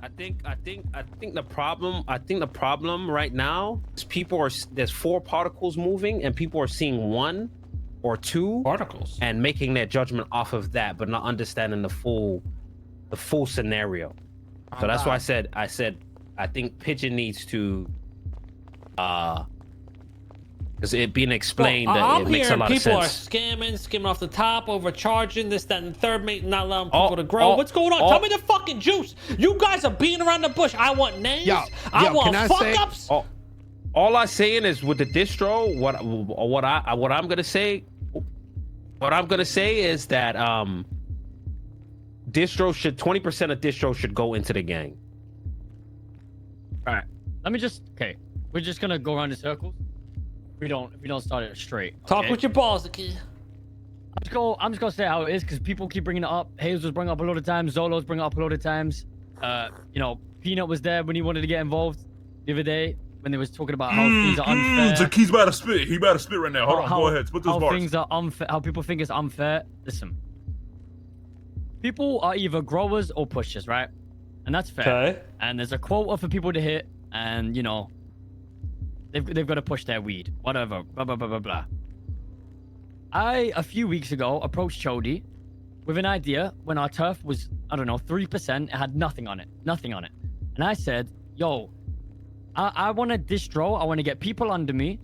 I think the problem right now is there's 4 particles moving and people are seeing 1 or 2 Particles and making their judgment off of that, but not understanding the full scenario. So that's why I said I think Pigeon needs to because it being explained that it makes a lot of sense. People are skimming off the top, overcharging this, that, and the third, mate, not allowing people to grow. What's going on? Tell me the fucking juice. You guys are beating around the bush. I want names. I want fuck-ups. All I'm saying is with the distro, what I'm gonna say is that 20% of distro should go into the gang. All right. Let me just we're just gonna go around in circles. If we don't start it straight. Okay? Talk with your balls, the kid. I'm just gonna say how it is because people keep bringing it up. Hayes was bringing up a lot of times. Zolo's bringing it up a lot of times. You know, Peanut was there when he wanted to get involved the other day when they was talking about how things are unfair. He's about to spit. He about to spit right now. Hold on, go ahead. Spit those how bars. Things are unfair. How people think it's unfair. Listen, people are either growers or pushers, right? And that's fair. Okay. And there's a quota for people to hit, and you know, they've got to push their weed, whatever, blah blah blah blah blah. A few weeks ago approached Chody with an idea when our turf was, I don't know, 3%. It had nothing on it. And I said, yo, I want to distro. I want to get people under me.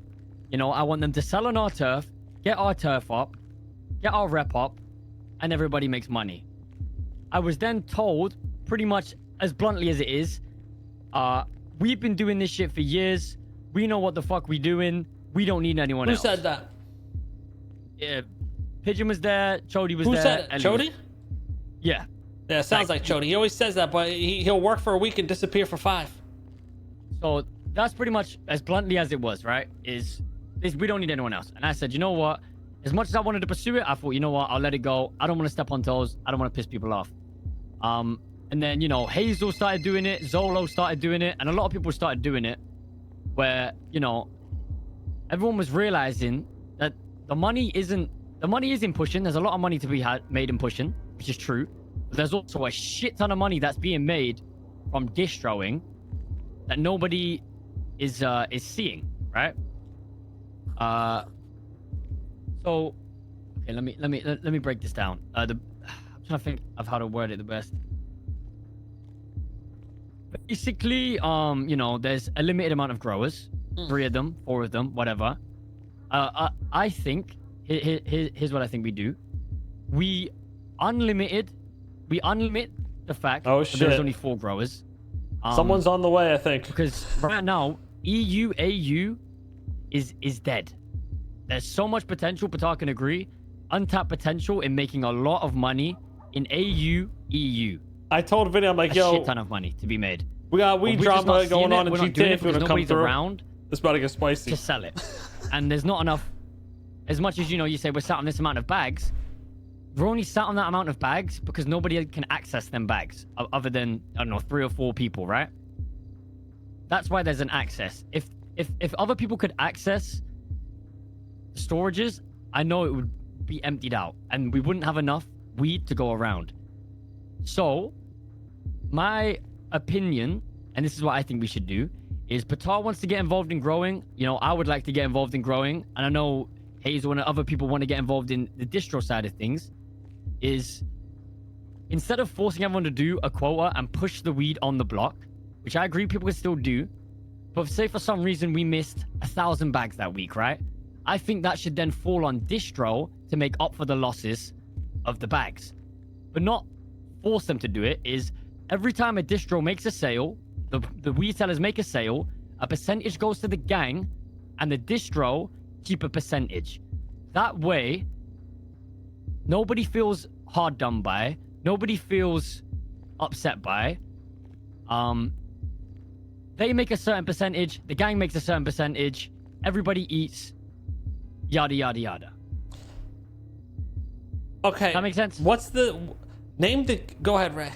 You know, I want them to sell on our turf, get our turf up, get our rep up, and everybody makes money. I was then told, pretty much as bluntly as it is, we've been doing this shit for years. We know what the fuck we doing. We don't need anyone else. Who said that? Yeah, Pigeon was there. Chody was there. Who said it? Chody? Yeah. Yeah, sounds like Chody. He always says that, but he'll work for a week and disappear for 5. So that's pretty much as bluntly as it was, right? Is we don't need anyone else. And I said, you know what? As much as I wanted to pursue it, I thought, you know what? I'll let it go. I don't want to step on toes. I don't want to piss people off. And then, you know, Hazel started doing it. Zolo started doing it. And a lot of people started doing it where, you know, everyone was realizing that the money isn't pushing. There's a lot of money to be made in pushing, which is true. But there's also a shit ton of money that's being made from distroing that nobody is seeing, right? So okay, let me break this down. I'm trying to think of how to word it the best. Basically, you know, there's a limited amount of growers, 3 of them, 4 of them, whatever. I think here's what I think we do. We unlimit the fact that there's only 4 growers. Someone's on the way, I think. Because right now, AU is dead. There's so much potential, Patar can agree, untapped potential in making a lot of money in EU. I told Vinny, I'm like, yo, a shit ton of money to be made. We got weed drama going on in GTA. If you want to come through, around, it's about to get spicy. To sell it, and there's not enough. As much as, you know, you say we're sat on this amount of bags, we're only sat on that amount of bags because nobody can access them bags other than, I don't know, 3 or 4 people, right? That's why there's an access. If other people could access the storages, I know it would be emptied out and we wouldn't have enough weed to go around. So my opinion, and this is what I think we should do, is Patar wants to get involved in growing. You know, I would like to get involved in growing, and I know Hazel and other people want to get involved in the distro side of things. Is instead of forcing everyone to do a quota and push the weed on the block, which I agree people can still do, but say for some reason we missed 1,000 bags that week, right? I think that should then fall on distro to make up for the losses of the bags, but not force them to do it. Is every time a distro makes a sale, the weed sellers make a sale, a percentage goes to the gang, and the distro keep a percentage. That way, nobody feels hard done by. Nobody feels upset by. They make a certain percentage. The gang makes a certain percentage. Everybody eats. Yada, yada, yada. Okay. That makes sense? What's the... Name the... Go ahead, Ray.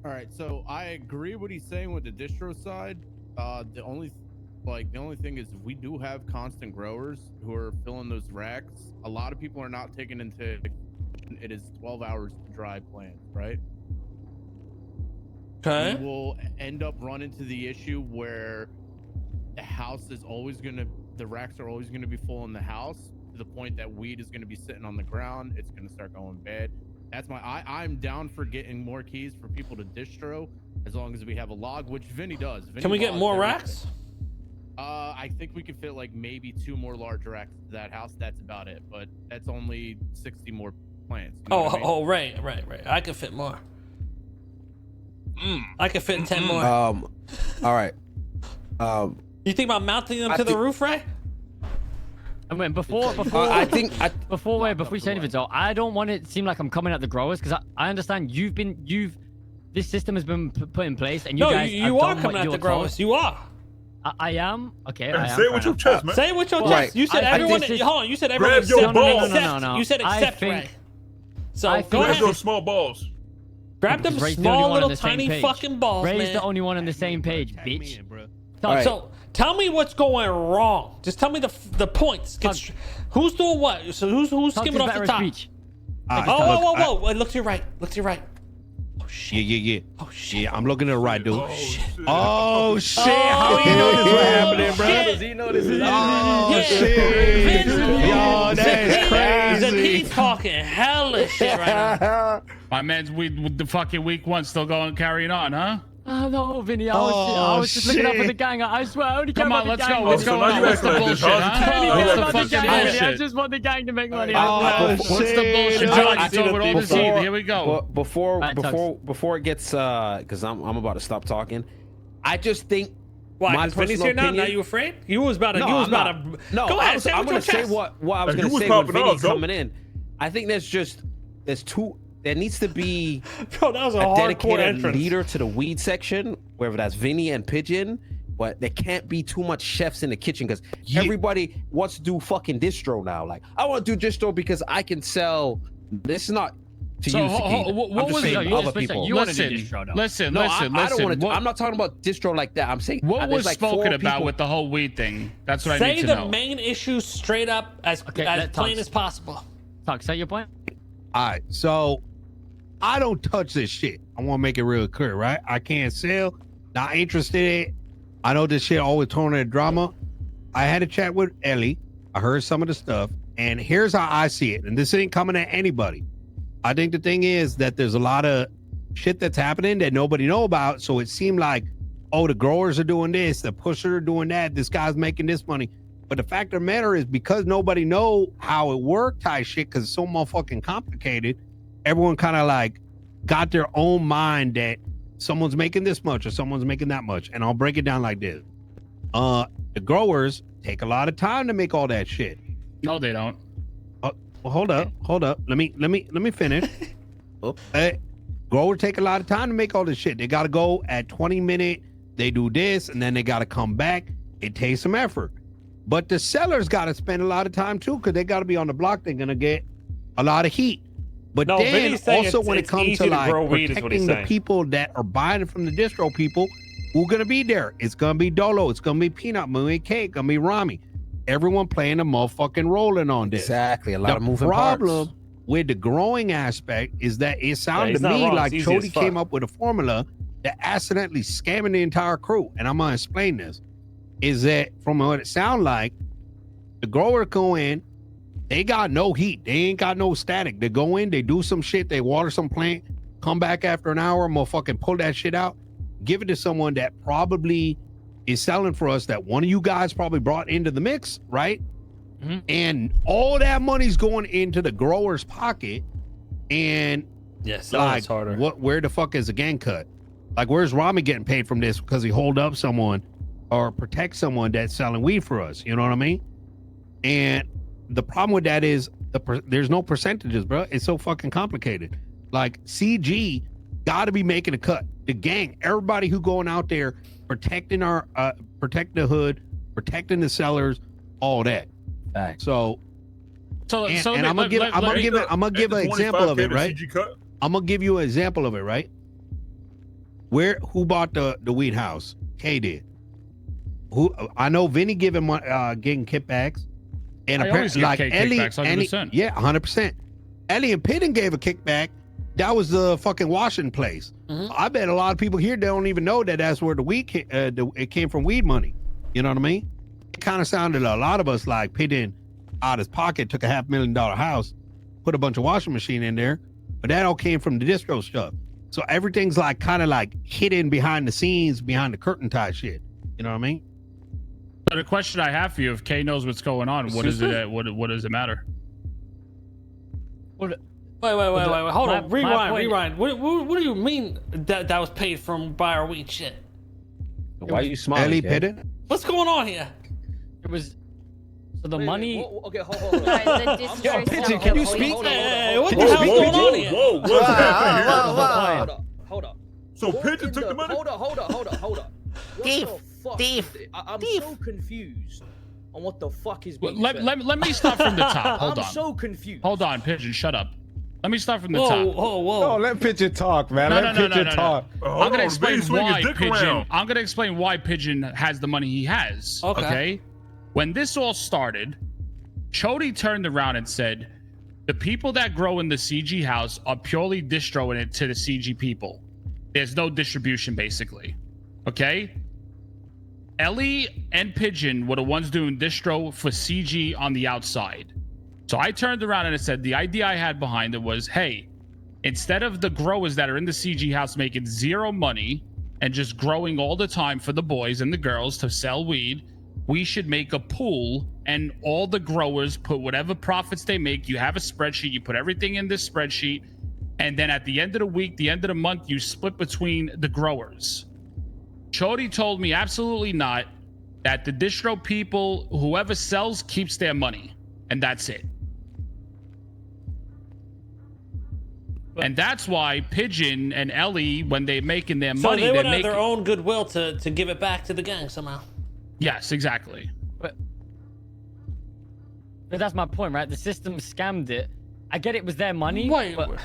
All right, so I agree what he's saying with the distro side. The only thing is we do have constant growers who are filling those racks. A lot of people are not taking into it is 12 hours to dry plants, right? Okay. we will end up running into the issue where the house is always the racks are always gonna be full in the house to the point that weed is gonna be sitting on the ground. It's gonna start going bad. That's I'm down for getting more keys for people to distro as long as we have a log, which Vinny does. Can we get more racks? I think we could fit like maybe 2 more large racks to that house. That's about it, but that's only 60 more plants. You know what I mean? Right. I could fit more. I could fit 10 more. All right. You think about mounting them to the roof, Ray? I mean, before you say anything, so I don't want it to seem like I'm coming at the growers, because I understand this system has been put in place, and you guys you are coming at the growers. You are. I am. Okay. Man, I am. say it with your chest, man. Say it with your chest. Right. You said everyone. Hold on. You said everyone. Grab your balls. No. You said accept, Ray. So go Grab ahead. those small balls. Grab them Ray's small little tiny fucking balls, Ray's man. the only one on the same page, bitch. So tell me what's going wrong. Just tell me the points. Who's doing what? So who's skimming off the top? Whoa. Look to your right. Look to your right. Oh shit. Yeah. Oh shit. Yeah, I'm looking to the right, dude. Oh shit. Oh shit! How you know this was happening, bro? Shit. Does he know this is Oh shit! Yo, that's crazy. He's talking hella shit right now. My man's with the fucking week 1 still going carrying on, huh? Oh no, Vinny, I was just looking out for the gang. I swear, I only care Come about on, the let's gang. go. What's So going now on? you What's the act like this, bullshit, huh? huh? I only care What's about the the fucking gang. I bullshit? just want the gang to make money. What's the bullshit, John? It's over all this heat. Here we go. Before it gets because I'm about to stop talking. I just think Why? my Because Vinny's personal here now. Now opinion. you afraid? You was about to. No, you was I'm about not. to. No, Go ahead. Say I'm what gonna say what I was Hey, gonna you was say when popping Vinny off, though. coming in. I think there needs to be Bro, that was a a hardcore dedicated entrance. leader to the weed section, whether that's Vinny and Pigeon. But there can't be too much chefs in the kitchen because everybody wants to do fucking distro now. Like, I want to do distro because I can sell. This is not to So, use. what was saying it? other people. You want to do Listen, distro, though. listen. No, I don't want to. What- I'm not talking about distro like that. I'm saying What there's was like 4 spoken about people. with the whole weed thing? That's what I Say need to the know. main issue straight up as let plain Tux. as possible. Talk, say your point. All right, so I don't touch this shit. I want to make it real clear, right? I can't sell. Not interested in it. I know this shit always throwing at drama. I had a chat with Ellie. I heard some of the stuff, and here's how I see it. And this ain't coming at anybody. I think the thing is that there's a lot of shit that's happening that nobody know about. So it seemed like, oh, the growers are doing this, the pushers are doing that, this guy's making this money. But the fact of the matter is, because nobody know how it worked type shit, because it's so motherfucking complicated, everyone kind of like got their own mind that someone's making this much or someone's making that much. And I'll break it down like this. The growers take a lot of time to make all that shit. No, they don't. Well, hold up. Let me finish. Growers take a lot of time to make all this shit. They got to go at 20 minutes. They do this, and then they got to come back. It takes some effort. But the sellers got to spend a lot of time too, because they got to be on the block. They're gonna get a lot of heat. But No, then Vinny's saying also when it it's comes easy to to like grow weed is what he's protecting the saying. people that are buying it from the distro people, who's gonna be there? It's gonna be Dolo. It's gonna be Peanut, Moon, Cake. Gonna be Rami. Everyone playing a motherfucking rolling on this. Exactly, a lot The of moving problem parts. with the growing aspect is that it sounded he's to not me wrong. like It's easy as Chody fuck. came up with a formula that accidentally scamming the entire crew. And I'm gonna explain this. Is that from what it sounds like, the grower go in, they got no heat. They ain't got no static. They go in, they do some shit, they water some plant, come back after an hour, motherfucking pull that shit out, give it to someone that probably is selling for us, that one of you guys probably brought into the mix, right? Mhm. And all that money's going into the grower's pocket. And Yes, like, where the fuck is the gang cut? Like, where's Rami getting paid from this because he hold up someone or protect someone that's selling weed for us? You know what I mean? And the problem with that is there's no percentages, bro. It's so fucking complicated. Like, CG got to be making a cut. The gang, everybody who going out there protecting our protecting the hood, protecting the sellers, all that. Facts. So So and I'm gonna give an example of it, right? I'm gonna give you an example of it, right? Who bought the weed house? K did. Who I know Vinny getting kickbacks, and I always apparently give like K Ellie, kickbacks, 100%. Yeah, 100%. Ellie and Pittman gave a kickback, that was the fucking washing place. I bet a lot of people here don't even know that that's where the weed it came from, weed money. You know what I mean? It kind of sounded to a lot of us like Pigeon out his pocket took a $500,000 house, put a bunch of washing machine in there, but that all came from the distro stuff. So everything's like kind of like hidden behind the scenes, behind the curtain type shit. You know what I mean? But a question I have for you: if Kay knows what's going on, what is it? What does it matter? Wait. Hold on. Rewind. What do you mean that was paid from by our weed shit? Why are you smiling? Ellie Kay? Pigeon? What's going on here? It was. So the money. Okay, hold on. Yo, Pigeon, can you speak? Hey, what the hell's going on here? Whoa, what's happening here? Hold up. So Pigeon took the money? Hold up. Thief. I'm so confused on what the fuck is being Let me start from the top. Hold on. I'm so confused. Hold on, Pigeon. Shut up. Let me start from the Whoa, top. whoa. No, let Pigeon talk, man. Let Pigeon talk. I'm gonna explain why Pigeon. I'm gonna explain why Pigeon has the money he has. Okay. When this all started, Chody turned around and said, "The people that grow in the CG house are purely distroing it to the CG people. There's no distribution, basically." Okay. Ellie and Pigeon were the ones doing distro for CG on the outside. So I turned around and I said, the idea I had behind it was, hey, instead of the growers that are in the CG house making zero money and just growing all the time for the boys and the girls to sell weed, we should make a pool and all the growers put whatever profits they make. You have a spreadsheet, you put everything in this spreadsheet, and then at the end of the week, the end of the month, you split between the growers. Chody told me absolutely not, that the distro people, whoever sells, keeps their money, and that's it. And that's why Pigeon and Ellie, when they're making their money, so they would have their own goodwill to give it back to the gang somehow. Yes, exactly. But that's my point, right? The system scammed it. I get it was their money, but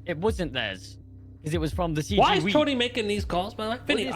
it wasn't theirs. Because it was from the CG. Why is Chody making these calls, by the way? Vinny,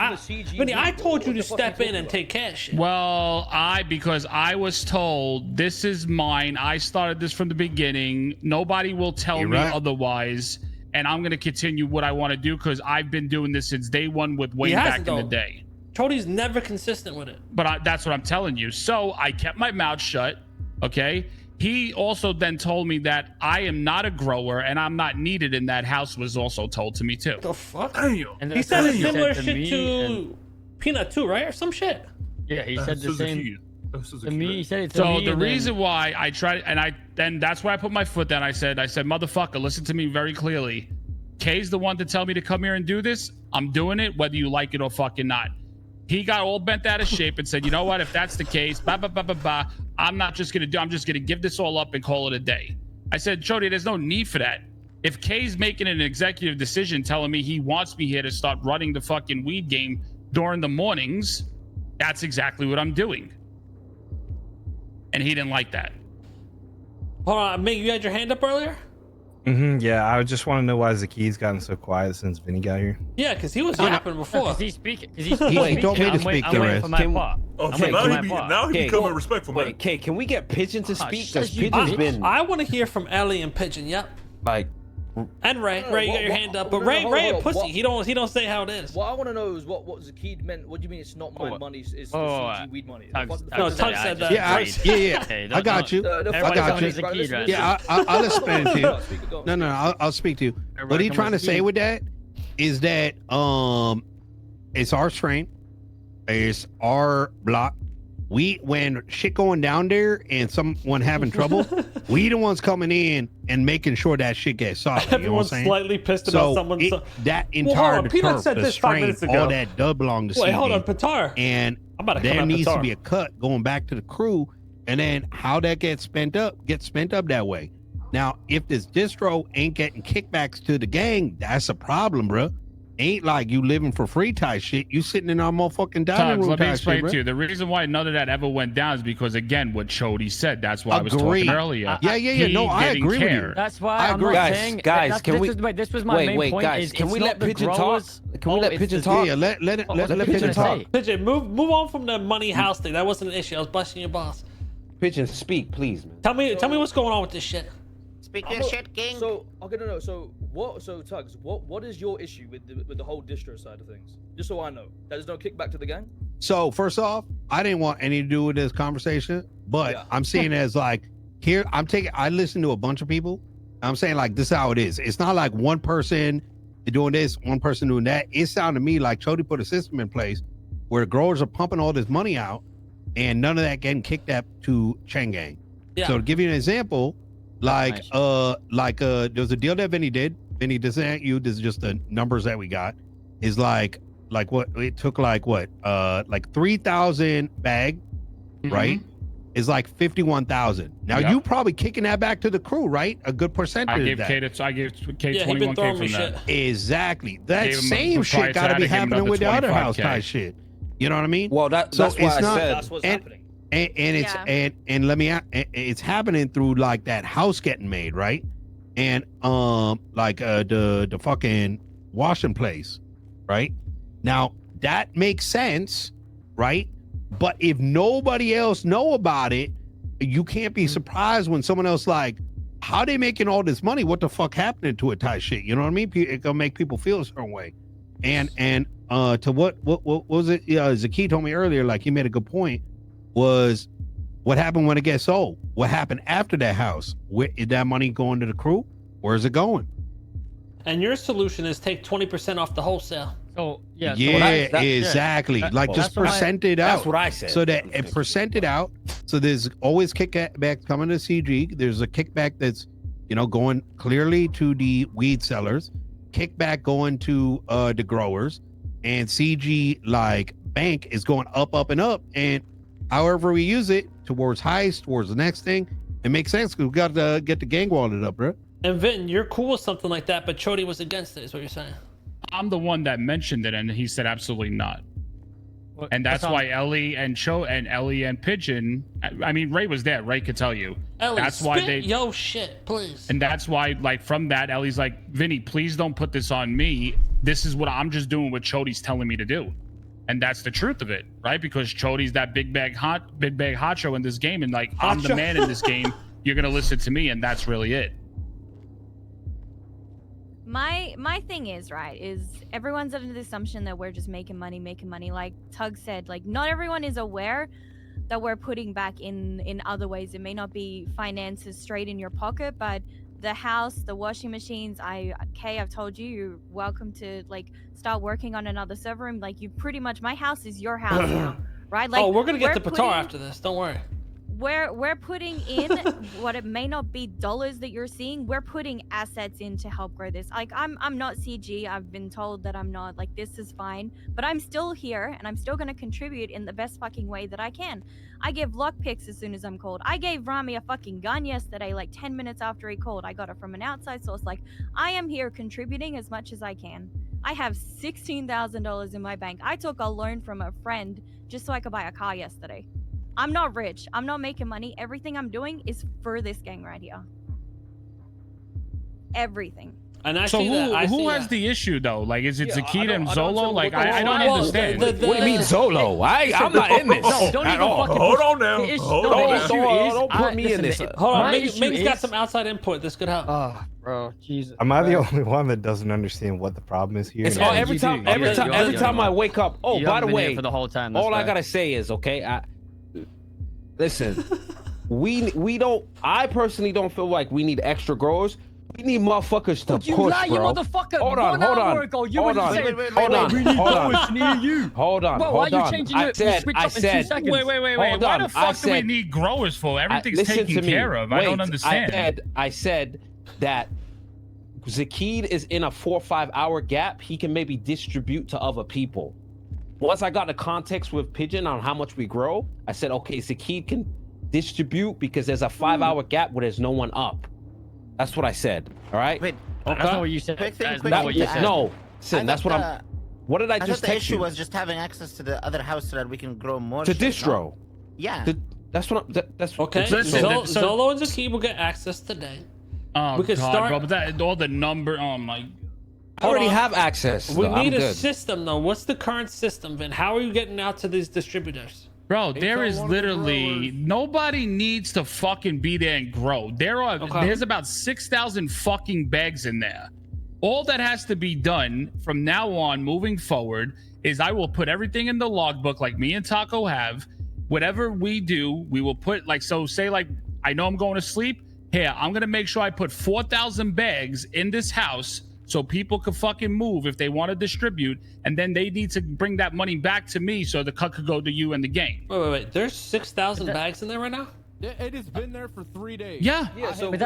I told you to step in and take care of shit. Well, because I was told this is mine. I started this from the beginning. Nobody will tell me otherwise. And I'm going to continue what I want to do because I've been doing this since day one with way back in the day. Chody's never consistent with it. But that's what I'm telling you. So I kept my mouth shut. Okay. He also then told me that I am not a grower and I'm not needed in that house was also told to me too. The fuck? And he said a similar shit to Peanut too, right? Or some shit. Yeah, he said the same to me. He said it to so me. The reason why I tried, and then that's why I put my foot down. I said, motherfucker, listen to me very clearly. Kay's the one to tell me to come here and do this. I'm doing it, whether you like it or fucking not. He got all bent out of shape and said, you know what? If that's the case, I'm not just going to I'm just going to give this all up and call it a day. I said, Chody, there's no need for that. If Kay's making an executive decision telling me he wants me here to start running the fucking weed game during the mornings, that's exactly what I'm doing. And he didn't like that. Hold on, Mig, you had your hand up earlier? Yeah, I just want to know why Zaki's gotten so quiet since Vinny got here. Yeah, because he was yapping before. Because he's speaking. He told me to speak the rest. Now he becoming respectful, man. Wait, Kay, can we get Pigeon to speak? Because Pigeon's been... I want to hear from Ellie and Pigeon, yep. Like... And Ray, you got your hand up, but Ray a pussy. He don't say how it is. What I want to know is what Zakid meant. What do you mean it's not my money? It's CG weed money. No, Tug said that. Yeah. I got you. Yeah, I'll explain it to you. No, I'll speak to you. What he's trying to say with that is that it's our strain, it's our block. When shit going down there and someone having trouble, we the ones coming in and making sure that shit gets solved. Everyone's slightly pissed about someone. That entire Peanut said this 5 minutes ago. All that does belong to CG. Wait, hold on, Patar. And there needs to be a cut going back to the crew, and then how that gets spent up that way. Now, if this distro ain't getting kickbacks to the gang, that's a problem, bro. Ain't like you living for free type shit. You sitting in our motherfucking dining room. Let me explain to you. The reason why none of that ever went down is because, again, what Chody said. That's why I was talking earlier. Yeah. No, I agree with you. That's why I'm not saying. Guys, can we? Wait, this was my main point. Guys, can we let Pigeon talk? Can we let Pigeon talk? Yeah, let Pigeon talk. Pigeon, move on from the money house thing. That wasn't an issue. I was busting your boss. Pigeon, speak, please, man. Tell me what's going on with this shit. Speak your shit, King. So, okay, no. So, So Tugs, what is your issue with the whole distro side of things? Just so I know, there's no kickback to the gang. So first off, I didn't want anything to do with this conversation, but I'm seeing it as like here. I listen to a bunch of people. I'm saying like this is how it is. It's not like one person doing this, one person doing that. It sounded to me like Chody put a system in place where growers are pumping all this money out, and none of that getting kicked up to Chain Gang. Yeah. So to give you an example, like there's a deal that Vinny did. Vinny, this ain't you. This is just the numbers that we got. Is like what it took like 3,000 bag, right? Is like 51,000. Now you probably kicking that back to the crew, right? A good percentage. I gave K 21K from that. Exactly. That same shit got to be happening with the other house type shit. You know what I mean? Well, that's why I said that's what's happening. And it's it's happening through like that house getting made, right? And the fucking washing place, right? Now that makes sense, right? But if nobody else know about it, you can't be surprised when someone else like, how they making all this money? What the fuck happening to it type shit? You know what I mean? It gonna make people feel a certain way. And to what was it? Yeah, Zaki told me earlier, like he made a good point, was what happened when it gets sold? What happened after that house? Where is that money going to the crew? Where is it going? And your solution is take 20% off the wholesale. So yeah, exactly. Like just percent it out. That's what I said. So that it percent it out. So there's always kickback coming to CG. There's a kickback that's going clearly to the weed sellers, kickback going to the growers, and CG like bank is going up, and up. And however we use it towards heist, towards the next thing, it makes sense because we got to get the gang wallet up, bro. And Vinton, you're cool with something like that, but Chody was against it, is what you're saying. I'm the one that mentioned it, and he said absolutely not. And that's why Ellie and Ellie and Pigeon. I mean, Ray was there. Ray could tell you. Ellie, that's why yo shit, please. And that's why, like, from that, Ellie's like, Vinny, please don't put this on me. This is what I'm just doing what Chody's telling me to do, and that's the truth of it, right? Because Chody's that big bag honcho in this game, and like I'm the man in this game. You're gonna listen to me, and that's really it. My thing is, right, is everyone's under the assumption that we're just making money. Like Tug said, like not everyone is aware that we're putting back in other ways. It may not be finances straight in your pocket, but the house, the washing machines, I've told you, you're welcome to like start working on another server room. Like you pretty much, my house is your house now, right? Like we're gonna get the Patar after this. Don't worry. We're putting in what it may not be dollars that you're seeing. We're putting assets in to help grow this. Like I'm not CG. I've been told that I'm not. Like this is fine, but I'm still here and I'm still gonna contribute in the best fucking way that I can. I give lockpicks as soon as I'm called. I gave Rami a fucking gun yesterday, like 10 minutes after he called. I got it from an outside source. Like I am here contributing as much as I can. I have $16,000 in my bank. I took a loan from a friend just so I could buy a car yesterday. I'm not rich. I'm not making money. Everything I'm doing is for this gang right here. Everything. And I so see who has the issue though? Like, is it Zakita and Zolo? Like, I don't understand. What do you mean Zolo? I'm not in this at all. Hold on now. Don't put me in this. Hold on. Ming's got some outside input. This could help. Oh, bro, Jesus. Am I the only one that doesn't understand what the problem is here? Every time I wake up. Oh, by the way, for the whole time. All I gotta say is, okay, listen, we don't. I personally don't feel like we need extra growers. We need motherfuckers to push, bro. You motherfucker. Hold on. Hold on. Why are you changing your switch up in 2 seconds? Wait. Why the fuck do we need growers for? Everything's taken care of. I don't understand. I said that Zakid is in a 4 or 5 hour gap. He can maybe distribute to other people. Once I got the context with Pigeon on how much we grow, I said, okay, Zakid can distribute because there's a 5 hour gap where there's no one up. That's what I said. All right. Wait, that's not what you said. No, Sin, that's what I'm. What did I just text you? The issue was just having access to the other house so that we can grow more. To distro. No? Yeah. That's what. That's okay. Zolo and Zakid will get access today. Oh we could God, start... bro! But that all the number. Oh my. I already have access. We need a system though. What's the current system, Vin? How are you getting out to these distributors? Bro, there is literally nobody needs to fucking be there and grow. There's about 6,000 fucking bags in there. All that has to be done from now on, moving forward, is I will put everything in the logbook like me and Taco have. Whatever we do, we will put like, so say like, I know I'm going to sleep. Here, I'm going to make sure I put 4,000 bags in this house so people could fucking move if they want to distribute. And then they need to bring that money back to me so the cut could go to you and the gang. Wait. There's 6,000 bags in there right now? It has been there for 3 days. Yeah. So but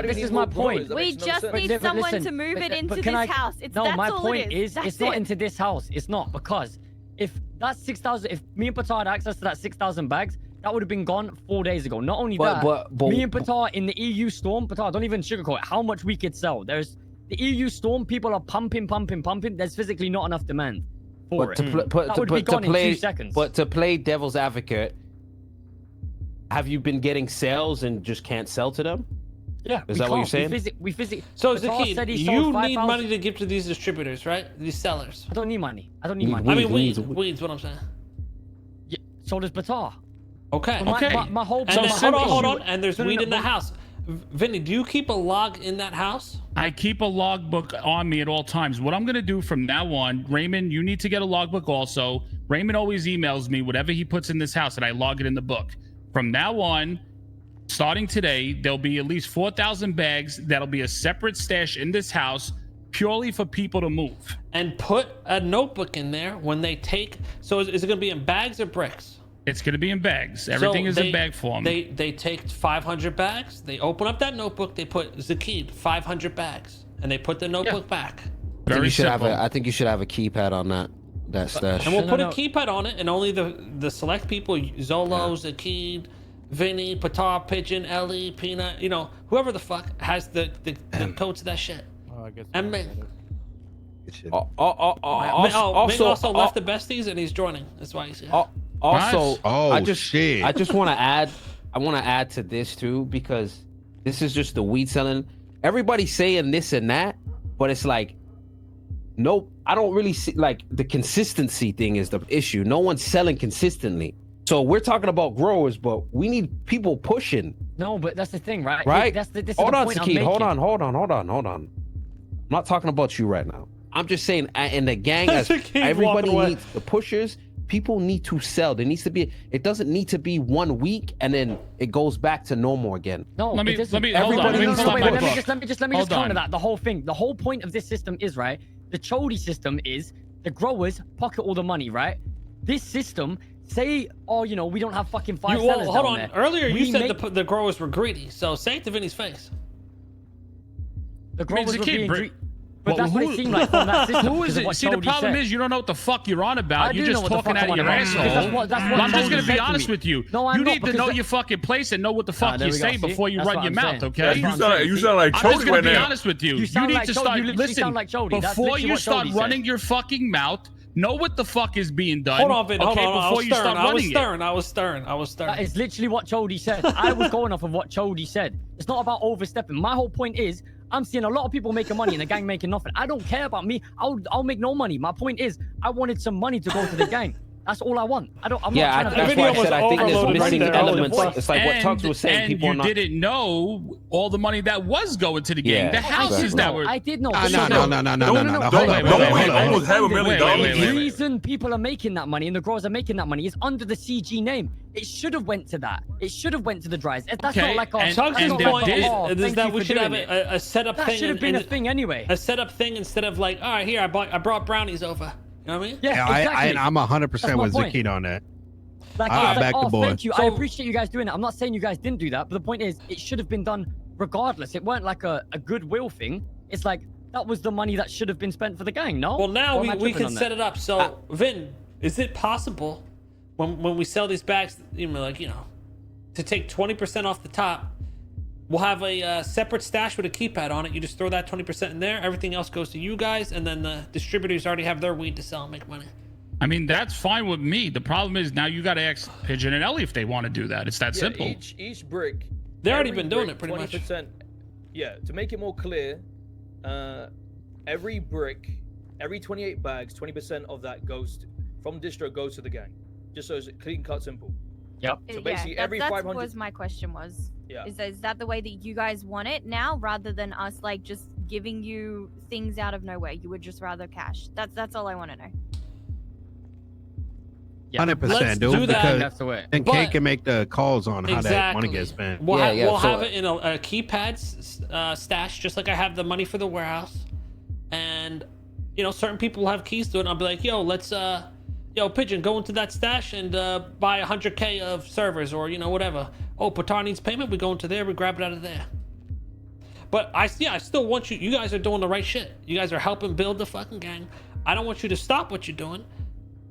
this is my point. We just need someone to move it into this house. That's my all point it is. It's not into this house. It's not, because if that's 6,000, if me and Patar had access to that 6,000 bags, that would have been gone 4 days ago. Not only that, me and Patar in the EU storm, Patar, don't even sugarcoat it, how much we could sell. There's the EU storm, people are pumping. There's physically not enough demand for it. That would be gone in 2 seconds. But to play devil's advocate, have you been getting sales and just can't sell to them? Yeah, is that what you're saying? We physically. So Zaki, you need money to give to these distributors, right? These sellers. I don't need money. I money. I mean, weeds, what I'm saying. Yeah, so does Batar. Okay. So my whole. And hold on. And there's weed in the house. Vinny, do you keep a log in that house? I keep a logbook on me at all times. What I'm going to do from now on, Raymond, you need to get a logbook also. Raymond always emails me whatever he puts in this house, and I log it in the book. From now on, starting today, there'll be at least 4,000 bags. That'll be a separate stash in this house purely for people to move. And put a notebook in there when they take. So is it going to be in bags or bricks? It's going to be in bags. Everything is in bag form. They take 500 bags. They open up that notebook. They put Zakid 500 bags, and they put the notebook back. I think you should have a keypad on that stash. And we'll put a keypad on it, and only the select people, Zolo, Zakid, Vinny, Patar, Pigeon, Ellie, Peanut, whoever the fuck has the code to that shit. Oh, I guess. And Ming. Also left the besties, and he's joining. That's why he's here. Also, shit. I just want to add. I want to add to this too, because this is just the weed selling. Everybody's saying this and that, but it's like, nope. I don't really see, like, the consistency thing is the issue. No one's selling consistently. So we're talking about growers, but we need people pushing. No, but that's the thing, right? Right. Hold on, Sakid. Hold on. I'm not talking about you right now. I'm just saying, in the gang, as everybody needs the pushers. People need to sell. There needs to be. It doesn't need to be 1 week and then it goes back to normal again. No, let me just counter that. The whole thing. The whole point of this system is, right. The Chody system is the growers pocket all the money, right? This system, say, we don't have fucking 5 sellers hold on. there. Earlier you said the growers were greedy. So say it to Vinny's face. The growers were being greedy. But that's what it seemed like from that system. Who is it? See, the problem is you don't know what the fuck you're on about. You're just talking out of your asshole. I'm just going to be honest with you. You need to know your fucking place and know what the fuck you say before you run your mouth, okay? You sound like Chody right now. I'm just going to be honest with you. You need to start, listen, before you start running your fucking mouth, know what the fuck is being done. Hold on, Vin. Hold on. Before you start running it. I was stern. That is literally what Chody said. I was going off of what Chody said. It's not about overstepping. My whole point is, I'm seeing a lot of people making money and the gang making nothing. I don't care about me. I'll make no money. My point is, I wanted some money to go to the gang. That's all I want. I'm not trying to. That's why I said I think there's missing elements. It's like what Tugs was saying. People are not. You didn't know all the money that was going to the gang. The houses that were. I did know. No. Hold on. Almost $500 million. The reason people are making that money and the growers are making that money is under the CG name. It should have went to that. It should have went to the dries. That's not like our. Tugs' point is that we should have a setup thing. That should have been a thing anyway. A setup thing instead of like, all right, here I brought brownies over. You know what I mean? Yeah, exactly. I'm 100% with Zakid on that. Like, back the boy. Thank you. I appreciate you guys doing it. I'm not saying you guys didn't do that, but the point is, it should have been done regardless. It weren't like a goodwill thing. It's like, that was the money that should have been spent for the gang, no? Well, now we can set it up. So, Vin, is it possible when we sell these bags, to take 20% off the top, we'll have a separate stash with a keypad on it. You just throw that 20% in there. Everything else goes to you guys, and then the distributors already have their weed to sell and make money. I mean, that's fine with me. The problem is now you got to ask Pigeon and Ellie if they want to do that. It's that simple. Each brick. They've already been doing it pretty 20%, much. Yeah, to make it more clear, every brick, every 28 bags, 20% of that from distro goes to the gang. Just so it's clean, cut, simple. Yep. So basically, every 500. That was my question. Yeah. Is that the way that you guys want it now, rather than us like just giving you things out of nowhere. You would just rather cash. That's all I want to know. 100%, dude. do that. Because That's the way. then Kay can make the calls on how that money gets spent. We'll, Yeah, we'll so- have it in a keypad stash, just like I have the money for the warehouse. And you know, certain people will have keys to it. And I'll be like, yo, let's yo, Pigeon, go into that stash and buy 100K of servers, or you know, whatever. Oh, Patar needs payment. We go into there. We grab it out of there. But I still want you. You guys are doing the right shit. You guys are helping build the fucking gang. I don't want you to stop what you're doing.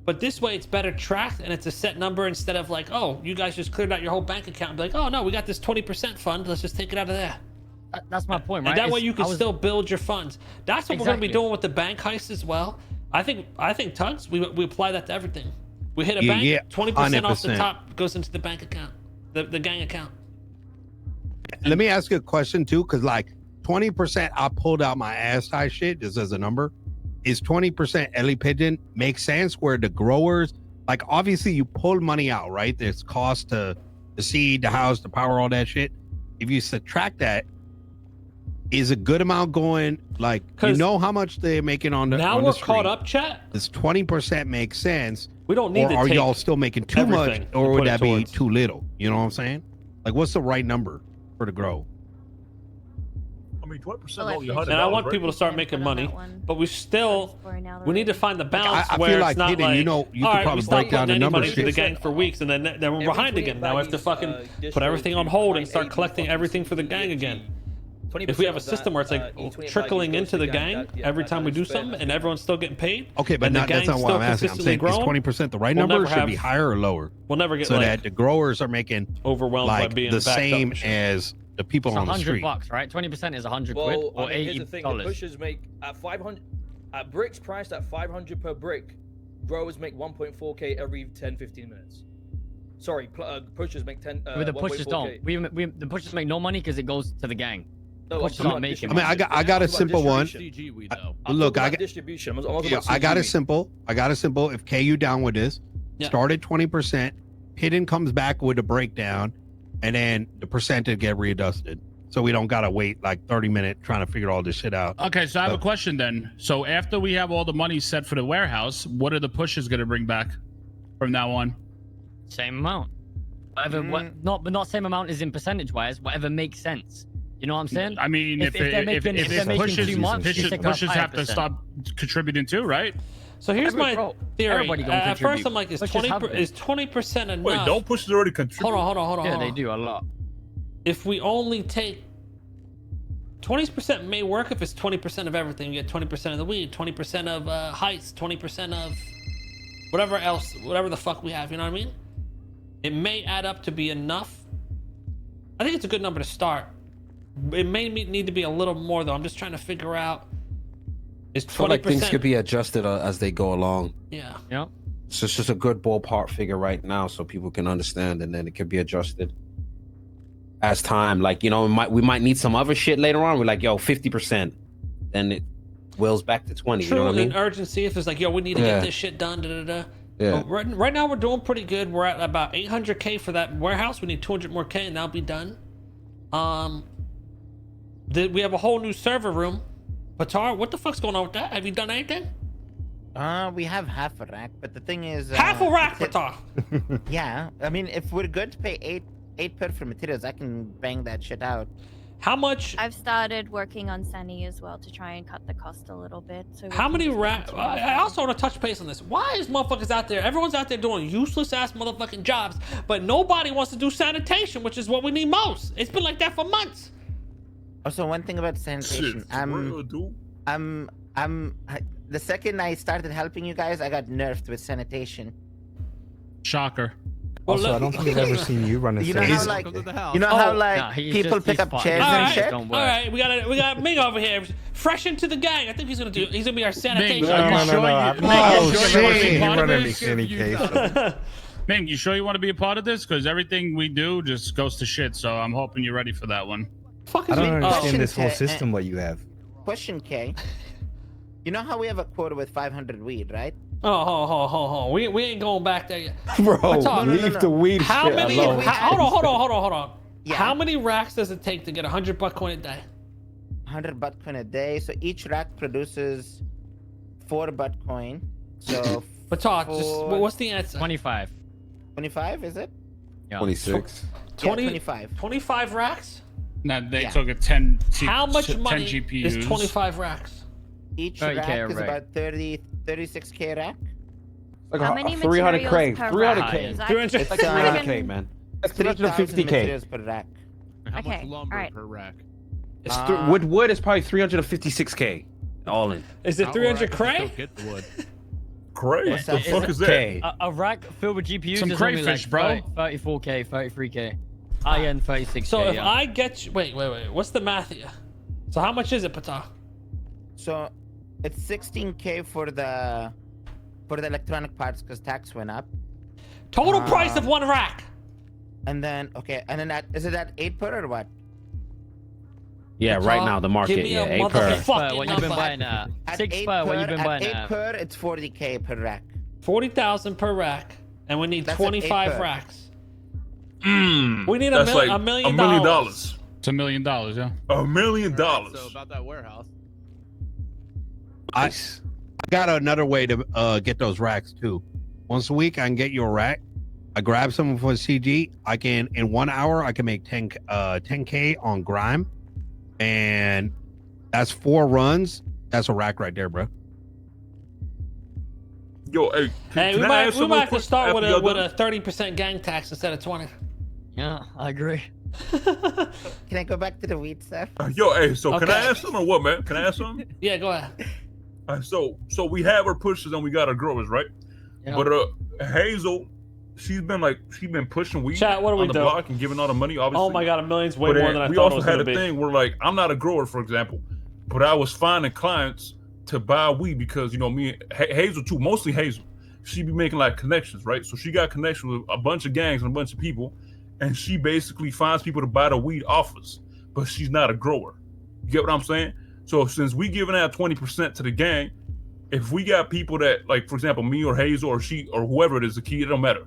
But this way, it's better tracked and it's a set number instead of like, oh, you guys just cleared out your whole bank account and be like, oh no, we got this 20% fund. Let's just take it out of there. That's my point, right? And that way you can still build your funds. That's what we're going to be Exactly. doing with the bank heist as well. I think Tugs, we apply that to everything. We hit a bank, 20% off the 100%. top goes into the bank account, the gang account. Let me ask you a question too, because like 20% I pulled out my ass type shit just as a number. Is 20% Ellie Pigeon make sense where the growers, like obviously you pull money out, right? There's cost to the seed, the house, the power, all that shit. If you subtract that, is a good amount going, like, you know how much they're making on the Now on we're the street. caught up, chat. Does 20% make sense? We don't need or to are take y'all still making too much, everything or and would put it that be towards- too little? You know what I'm saying? Like, what's the right number for the grow? I mean, 20% Well, only if $100. it's- And I want right? people to start making money, but we still, we need to find the balance I where feel it's like, not Hidden, like, you know, you all could right, we probably stopped break down putting the any numbers. money to the shit. gang for weeks, and then we're behind again. Now we have to fucking put everything on hold and start collecting everything for the gang again. If we have a system where it's like trickling into the gang every time we do something, and everyone's still getting paid, Okay, but and the not, that's gang's not what still I'm asking. I'm consistently saying, growing, is 20% the right we'll number, or never should it be have- higher or lower? we'll never get So like that the growers are making overwhelmed by like being the backed up same and shit. as the people It's on the street. $100, right? 20% is 100 quid Well, or I mean, here's the thing: the $80. pushers make at 500, at bricks priced at 500 per brick. Growers make 1.4k every 10-15 minutes. Sorry, pushers make 10. But the pushers 1.4K. don't. The pushers make no money because it goes to the gang. No, I'm pushers talking aren't about making I mean, I got a simple one. Look, I got distribution. I got it simple. I got it simple. If KU down with this, start at 20%. Hidden comes back with a breakdown, and then the percentage get readjusted. So we don't gotta wait like 30 minutes trying to figure all this shit out. Okay, so I have a question then. So after we have all the money set for the warehouse, what are the pushers gonna bring back from now on? Same amount. Whatever, but not same amount as in percentage wise. Whatever makes sense. You know what I'm saying? I mean, if they're making too much, pushers have to stop contributing too, right? So here's my theory. everybody gonna At first, contribute. I'm like, is Pushers have been. 20% enough? Wait, don't pushers already contribute? Hold on. Yeah, they do a lot. If we only take 20% may work if it's 20% of everything. You get 20% of the weed, 20% of heights, 20% of whatever else, whatever the fuck we have. You know what I mean? It may add up to be enough. I think it's a good number to start. It may need to be a little more though. I'm just trying to figure out. Is 20%? I feel like things could be adjusted as they go along. Yeah. Yeah. So it's just a good ballpark figure right now, so people can understand, and then it could be adjusted as time. Like, you know, we might need some other shit later on. We're like, yo, 50%, then it wills back to 20. True, you know what I mean? and urgency. If it's like, yo, we need to get this shit done. Yeah. Right now we're doing pretty good. We're at about 800K for that warehouse. We need 200 more K, and that'll be done. We have a whole new server room. Patar, what the fuck's going on with that? Have you done anything? We have half a rack, but the thing is, Half a rack, Patar. Yeah, I mean, if we're good to pay eight per for materials, I can bang that shit out. How much? I've started working on Sunny as well to try and cut the cost a little bit. So we How can many just racks? continue I also want to touch base on this. Why is motherfuckers out there? Everyone's out there doing useless ass motherfucking jobs, but nobody wants to do sanitation, which is what we need most. It's been like that for months. Also, one thing about sanitation, the second I started helping you guys, I got nerfed with sanitation. Shocker. Also, I don't think I've ever seen you run a You know how like, people pick up chairs and shit. All right, we got Ming over here, fresh into the gang. I think he's gonna be our sanitation. Ming, you sure you want to be a part of this? Because everything we do just goes to shit. So I'm hoping you're ready for that one. I don't understand this whole system. What you have? Question, K. You know how we have a quota with 500 weed, right? Oh, we ain't going back there yet. Bro, leave the weed How shit many? alone. Hold on. Yeah. How many racks does it take to get $100 coin a day? 100 Bitcoin a day. So each rack produces 4 Bitcoin. So But talk, just what's the answer? 25. 25, is it? Yeah. 26. 20, Yeah, 25. 25 racks? Now they Yeah. took a 10. How much 10 money GPUs. is 25 racks? Each 30K rack a is rack. about 36K rack. Like How many 300 materials K. per 300 rack? K. Is that- 300 It's, Like 300K, man. That's 3,000 350K. materials per rack. How Okay, much lumber alright. per rack? It's wood is probably 356K. All in. Is it 300 cray? Get the wood. Cray? What's The that? fuck is that? K. A rack filled with GPUs Some is only crayfish, like bro. 34K, 33K. High-end 36K, So if yeah. I get you, wait, what's the math here? So how much is it, Pata? So it's 16K for the electronic parts because tax went up. Total price of one rack. And then that is it at 8 per or what? Yeah, right now the market. Give me Yeah, a 8 per. motherfucking What you been number. buying at? At 6 8 per, what you per- been buying at 8 at? per, it's 40K per rack. 40,000 per rack, and we need That's at 25 8 per. racks. Mm, We need that's like $1 million. $1 million. It's $1 million, yeah. $1 million. So about that warehouse. I got another way to get those racks too. Once a week, I can get you a rack. I grab someone for CG. I can in 1 hour I can make 10K on Grime, and that's 4 runs. That's a rack right there, bro. Yo, hey, Hey, can we I might ask we something might real have to quick start with after y'all a done? 30% gang tax instead of 20. Yeah, I agree. Can I go back to the weed stuff? Yo, hey, so can I Okay. ask something or what, man? Can I ask something? Yeah, go ahead. So we have our pushers and we got our growers, right? Yeah. But Hazel, she's been pushing weed Chat, what do we on the do? block and giving all the money, obviously. Oh my god, $1 million's way But more than I we thought it also was had gonna a be. thing where, like, I'm not a grower, for example, but I was finding clients to buy weed because, you know, me and Hazel too, mostly Hazel, she be making like connections, right? So she got connections with a bunch of gangs and a bunch of people, and she basically finds people to buy the weed off us, but she's not a grower. You get what I'm saying? So since we giving out 20% to the gang, if we got people that, like, for example, me or Hazel or she or whoever it is, the key, it don't matter.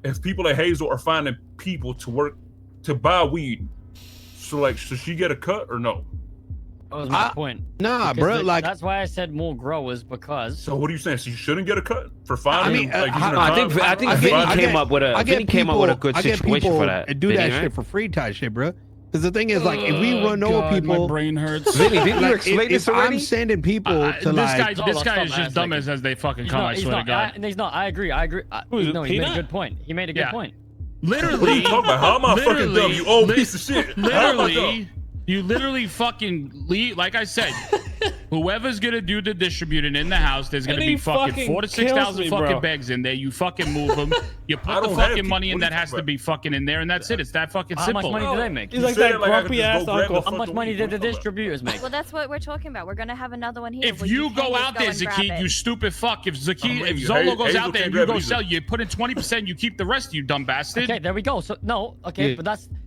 If people like Hazel are finding people to work to buy weed, so like, should she get a cut or no? That was my point. Nah, Because bro. Like, that's why I said more growers, because So what are you saying? She shouldn't get a cut for finding? I mean, like, using her I time? think I Vinny get- came up with a I get Vinny came up with a people- good I get situation people for that. and do Vinny, that right? shit for free type shit, bro. Because the thing is, like, if we run over God, people, my brain hurts. Vinny, didn't you like, explain this if already? I'm sending people to this like, guy Hold on, is stop, just dumb as they fucking he's come. not, I he's swear not, to God. and he's not. I agree. Who is it, No, he made a Peanut? good point. He made a good Yeah. point. What are Literally, you talking about? How am I fucking dumb? You old piece of shit. How am I dumb? literally, you literally fucking leave. Like I said, whoever's gonna do the distributing in the house, there's gonna And be he fucking fucking 4,000 to kills 6,000 me, fucking bro. bags in there. You fucking move them. You I put the don't have fucking people. money in What are that you has to talking be fucking in there, and that's it. It's that fucking How simple. much money do they make? He's You like said that it like I could grumpy just ass go grab the uncle. How much fucking money weed. did the What are you talking distributors make? Well, that's what we're talking about. We're gonna have another one here. If where you can go just out there, and grab Zaki, it. you stupid fuck. If Zaki, I'm if with you. Zolo goes Hazel out there can't and you grab go it either. sell, you put in 20%, you keep the rest, you dumb bastard. Okay, there we go. So no, okay, Yeah. but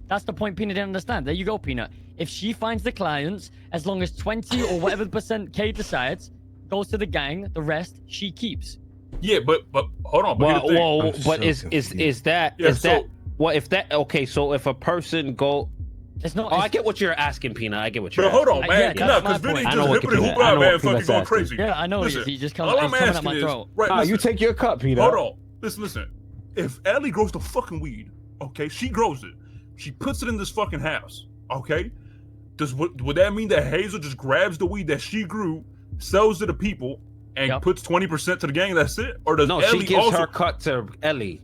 that's the point Peanut didn't understand. There you go, Peanut. If she finds the clients, as long as 20 or whatever percent K decides goes to the gang, the rest she keeps. Yeah, but hold on. But here's the thing. Well, I'm but so is confused. that Yeah, is that so- well if that okay? So if a person go, It's not. oh, I it's- get what you're asking, Peanut. I get what you're But hold asking. on, man. yeah, Come that's on, because my Vinny point. I know just what hipping and Peanut- hooping I out, know man, what fucking Peanut's going asking. crazy. Yeah, I know he is. Listen, He just comes. all He's I'm coming at asking my is, throat. right, Nah, listen, you take your cut, Peanut. hold on. Listen. If Ellie grows the fucking weed, okay, she grows it. She puts it in this fucking house, okay? Would that mean that Hazel just grabs the weed that she grew, sells it to people, and Yep. puts 20% to the gang? That's it, or does No, Ellie she gives also? her cut to Ellie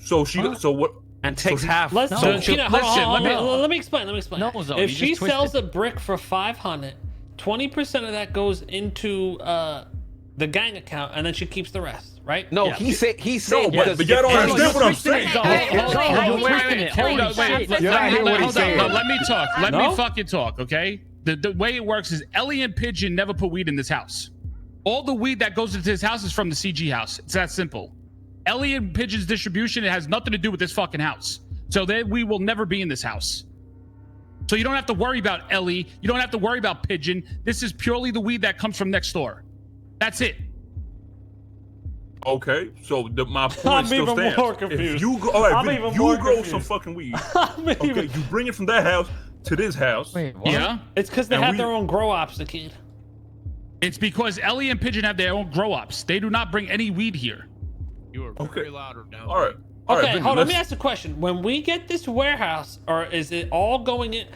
So she, so what? and takes she- half. Let's No. so, So, Peanut, listen, hold on, no. let me explain. Let me explain. No, Zoe, if you she just twisted. sells a brick for 500, 20% of that goes into the gang account, and then she keeps the rest, right? No, Yeah. he said No, because but y'all don't if- understand what I'm twisting it, saying. Zoe. Hey, Hold on, wait, you're wait, twisting wait, it. wait, Holy wait, shit. wait. You're not hearing what he's Hold on, saying. let me talk. Let No? me fucking talk, okay? The way it works is Ellie and Pigeon never put weed in this house. All the weed that goes into this house is from the CG house. It's that simple. Ellie and Pigeon's distribution, it has nothing to do with this fucking house. So we will never be in this house. So you don't have to worry about Ellie. You don't have to worry about Pigeon. This is purely the weed that comes from next door. That's it. Okay, so my point I'm still even stands. more confused. If you go, all right, I'm Vinny, even you more grow confused. some fucking weed. I'm Okay, even- you bring it from that house. to this house. Wait, what? Yeah. It's because they And have we- their own grow ops, the kid. It's because Ellie and Pigeon have their own grow-ups. They do not bring any weed here. You were Okay. very loud or down. All right. Okay, hold on. Let me ask a question. When we get this warehouse, or is it all going in?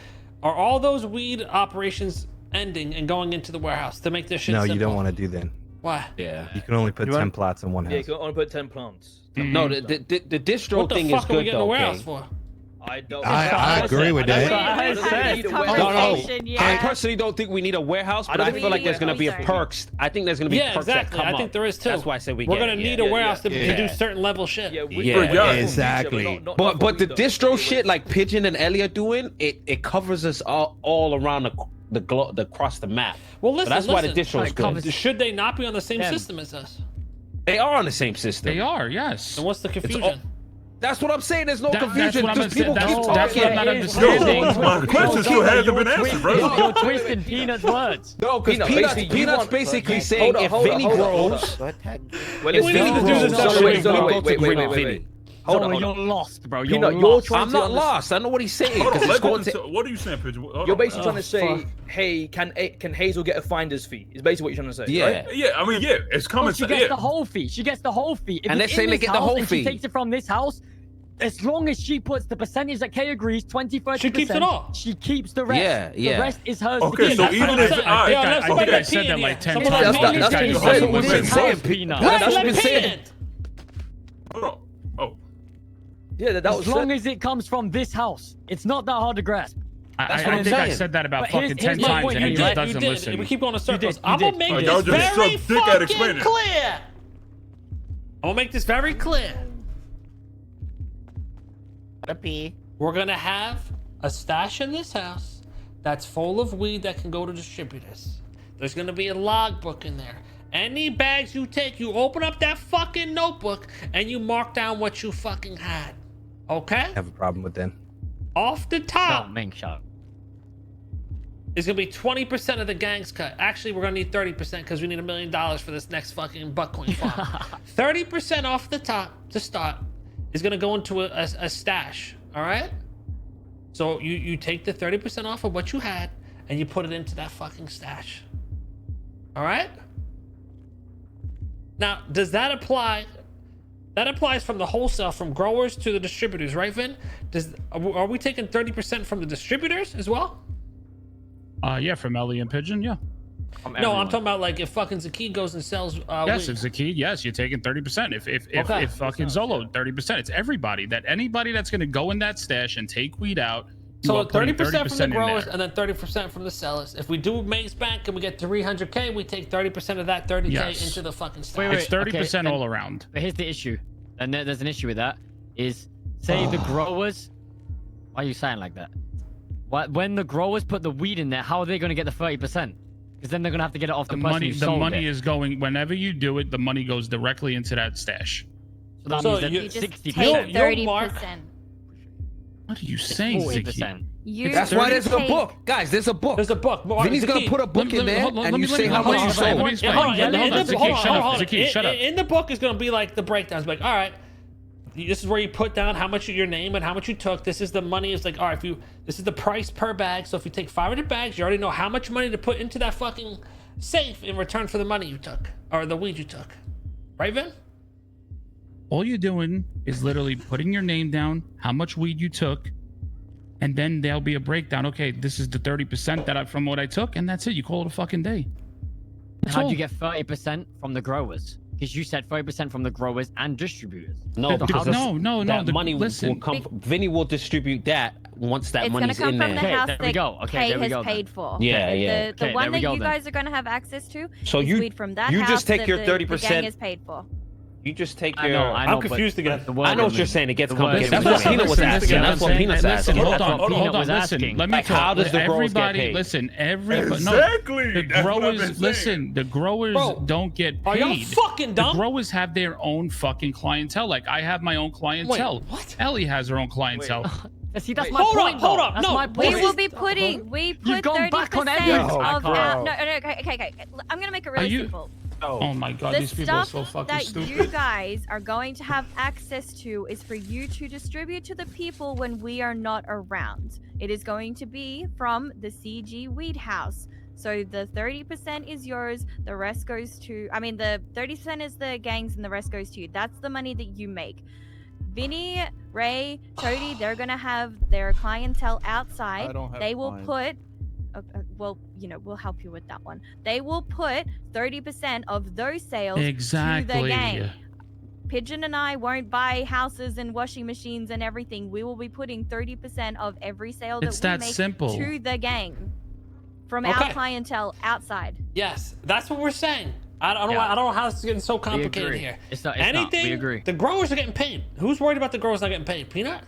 Are all those weed operations ending and going into the warehouse to make this shit No, simple? you don't want to do that. Why? Yeah. You can only put 10 plots in one Yeah, you house. can only put 10 plants. No, the distro What the thing fuck is are we good getting a though. warehouse Okay? for? I don't. I agree with that. We've had this No, conversation, yeah. I personally don't think we need a warehouse, but I feel like there's gonna be a perks. I think there's gonna be Yeah, perks exactly. that come I think up. there is too. That's why I said we We're get gonna it, need yeah. a warehouse to Yeah. do certain level shit. Yeah, Yeah, exactly. But the distro shit like Pigeon and Ellie are doing, it covers us all around the across the map. Well, listen, So that's why the listen. distro's good. Should they not be on the same Them. system as us? They are on the same system. They are, yes. And what's the confusion? That's what I'm saying. There's no That's confusion. what I'm Just people saying. keep That's talking. what I'm not Yo, understanding. My question still hasn't been answered, bro. You're twisting Peanut's words. No, because Peanut's basically saying if Vinny grows, Well, if We need to Vinny do this grows, other way. we go to wait, Green wait, with wait, Vinny. Hold Zolo, on, hold you're on. lost, bro. Peanut, You're you're lost. trying I'm to not understand- lost. I know what he's saying. Hold on, 'cause it's going let to. what are you saying, Pigeon? Hold You're on. basically trying to say, fuck. hey, can Hazel get a finder's fee? Is basically what you're trying to say, Yeah. right? Yeah, I mean, yeah, it's coming. She gets the whole fee. She gets the whole fee. If And it's they're saying in they this get the house whole and she fee. takes it from this house, as long as she puts the percentage that Kay agrees, 20, 30%, She keeps it all. she keeps the rest. Yeah, yeah. The rest is hers. to Okay, keep. so That's even what I'm if saying. all right, Yo, let I somebody think I let said P that in like here. 10 Someone times. let That's P in not- here. that's That's what what we've we been said. saying. Peanut. That's what Let we've been P in. saying. Hold on. Oh, Yeah, that As was long said. as it comes from this house, it's not that hard to grasp. That's I what I'm think I saying. said that about But fucking here's 10 my times point. and he You just did, doesn't You listen. did. We keep going in circles. you I'm gonna did. make Oh, this y'all just very suck dick at fucking explaining it. clear. I'm gonna make this very clear. We're gonna have a stash in this house that's full of weed that can go to distributors. There's gonna be a logbook in there. Any bags you take, you open up that fucking notebook and you mark down what you fucking had. Okay? I have a problem with that. Off the No, top, Ming, shut up. it's gonna be 20% of the gang's cut. Actually, we're gonna need 30% because we need $1 million for this next fucking Buckcoin farm. 30% off the top to start is gonna go into a stash. All right. So you take the 30% off of what you had and you put it into that fucking stash. All right. Now, does that apply? That applies from the wholesale, from growers to the distributors, right, Vin? Are we taking 30% from the distributors as well? Yeah, from Ellie and Pigeon, yeah. No, I'm talking about like if fucking Zaki goes and sells Yes, weed. if Zaki, yes, you're taking 30%. If Okay. fucking Zolo, 30%. It's everybody that's gonna go in that stash and take weed out. you So are putting 30% from the in growers there. and then 30% from the sellers. If we do Maze Bank and we get to 300K, we take 30% of that 30K Yes. into the fucking stash. Wait, It's 30% okay, all around. But here's the issue, and there's an issue with that. Is say the growers. Why are you saying like that? When the growers put the weed in there, how are they going to get the 30%? Because then they're going to have to get it off the person who The sold money it. is going whenever you do it. The money goes directly into that stash. So that So means that you- You just 60%. take You're 30%. What are you saying, Ziki? 40%. You That's why there's a take- book, guys. There's a book. There's a book. Vinny's gonna put a book in there, and you say how much you sold. Let me explain. Hold on, Hold on, in the- Zaki, hold on, shut hold up. on. Zaki, shut up. In the book is gonna be like the breakdowns. Like, all right, this is where you put down how much your name and how much you took. This is the money. It's like, all right, this is the price per bag. So if you take 500 bags, you already know how much money to put into that fucking safe in return for the money you took or the weed you took. Right, Vin? All you're doing is literally putting your name down, how much weed you took, and then there'll be a breakdown. Okay, this is the 30% from what I took, and that's it. You call it a fucking day. That's How'd all. you get 30% from the growers? Because you said 30% from the growers and distributors. No, because No. that money listen. will come. Vinny will distribute that once that It's gonna money's come in from the there. house there we that go. Okay, Kay there we has go then. paid for. Yeah, The- yeah. The Okay, one there we that go you then. guys are gonna have access to So is you- weed from that you house just take that your the 30%. gang is paid for. You just take I your. know, I'm but- confused again. but the word I know what is- you're saying. It gets the word complicated. is- That's what Listen, Peanut was listen, asking. That's what listen, Peanut's listen, asking. Hold That's on, what Peanut hold on. was Listen, asking. let me Like, talk. how does the growers get Everybody, paid? listen. Exactly. The That's what I've been growers, saying. listen. The growers Bro, don't get Are y'all paid. fucking The dumb? growers have their own fucking clientele. Like I have my own clientele. Wait, what? Ellie has her own clientele. See, that's Wait, my hold point. up, hold though. up, That's no, my We point. will be putting. We put You've gone 30% back on everything. of. Bro. No, okay. I'm gonna make it really you- simple. Oh my god, The these people are stuff so fucking that stupid. you guys are going to have access to is for you to distribute to the people when we are not around. It is going to be from the CG Weed House. So the 30% is yours, the rest goes to, I mean, the 30% is the gangs and the rest goes to you. That's the money that you make. Vinny, Ray, Cody, they're going to have their clientele outside. I don't have They will clients. put, well, you know, we'll help you with that one. They will put 30% of those sales to the gang. Pigeon and I won't buy houses and washing machines and everything. We will be putting 30% of every sale that It's we that make simple. to the gang from Okay. our clientele outside. Yes, that's what we're saying. I don't know. I don't know how this is getting so complicated agree. here. It's not. Anything. We agree. The growers are getting paid. Who's worried about the growers not getting paid? Peanut.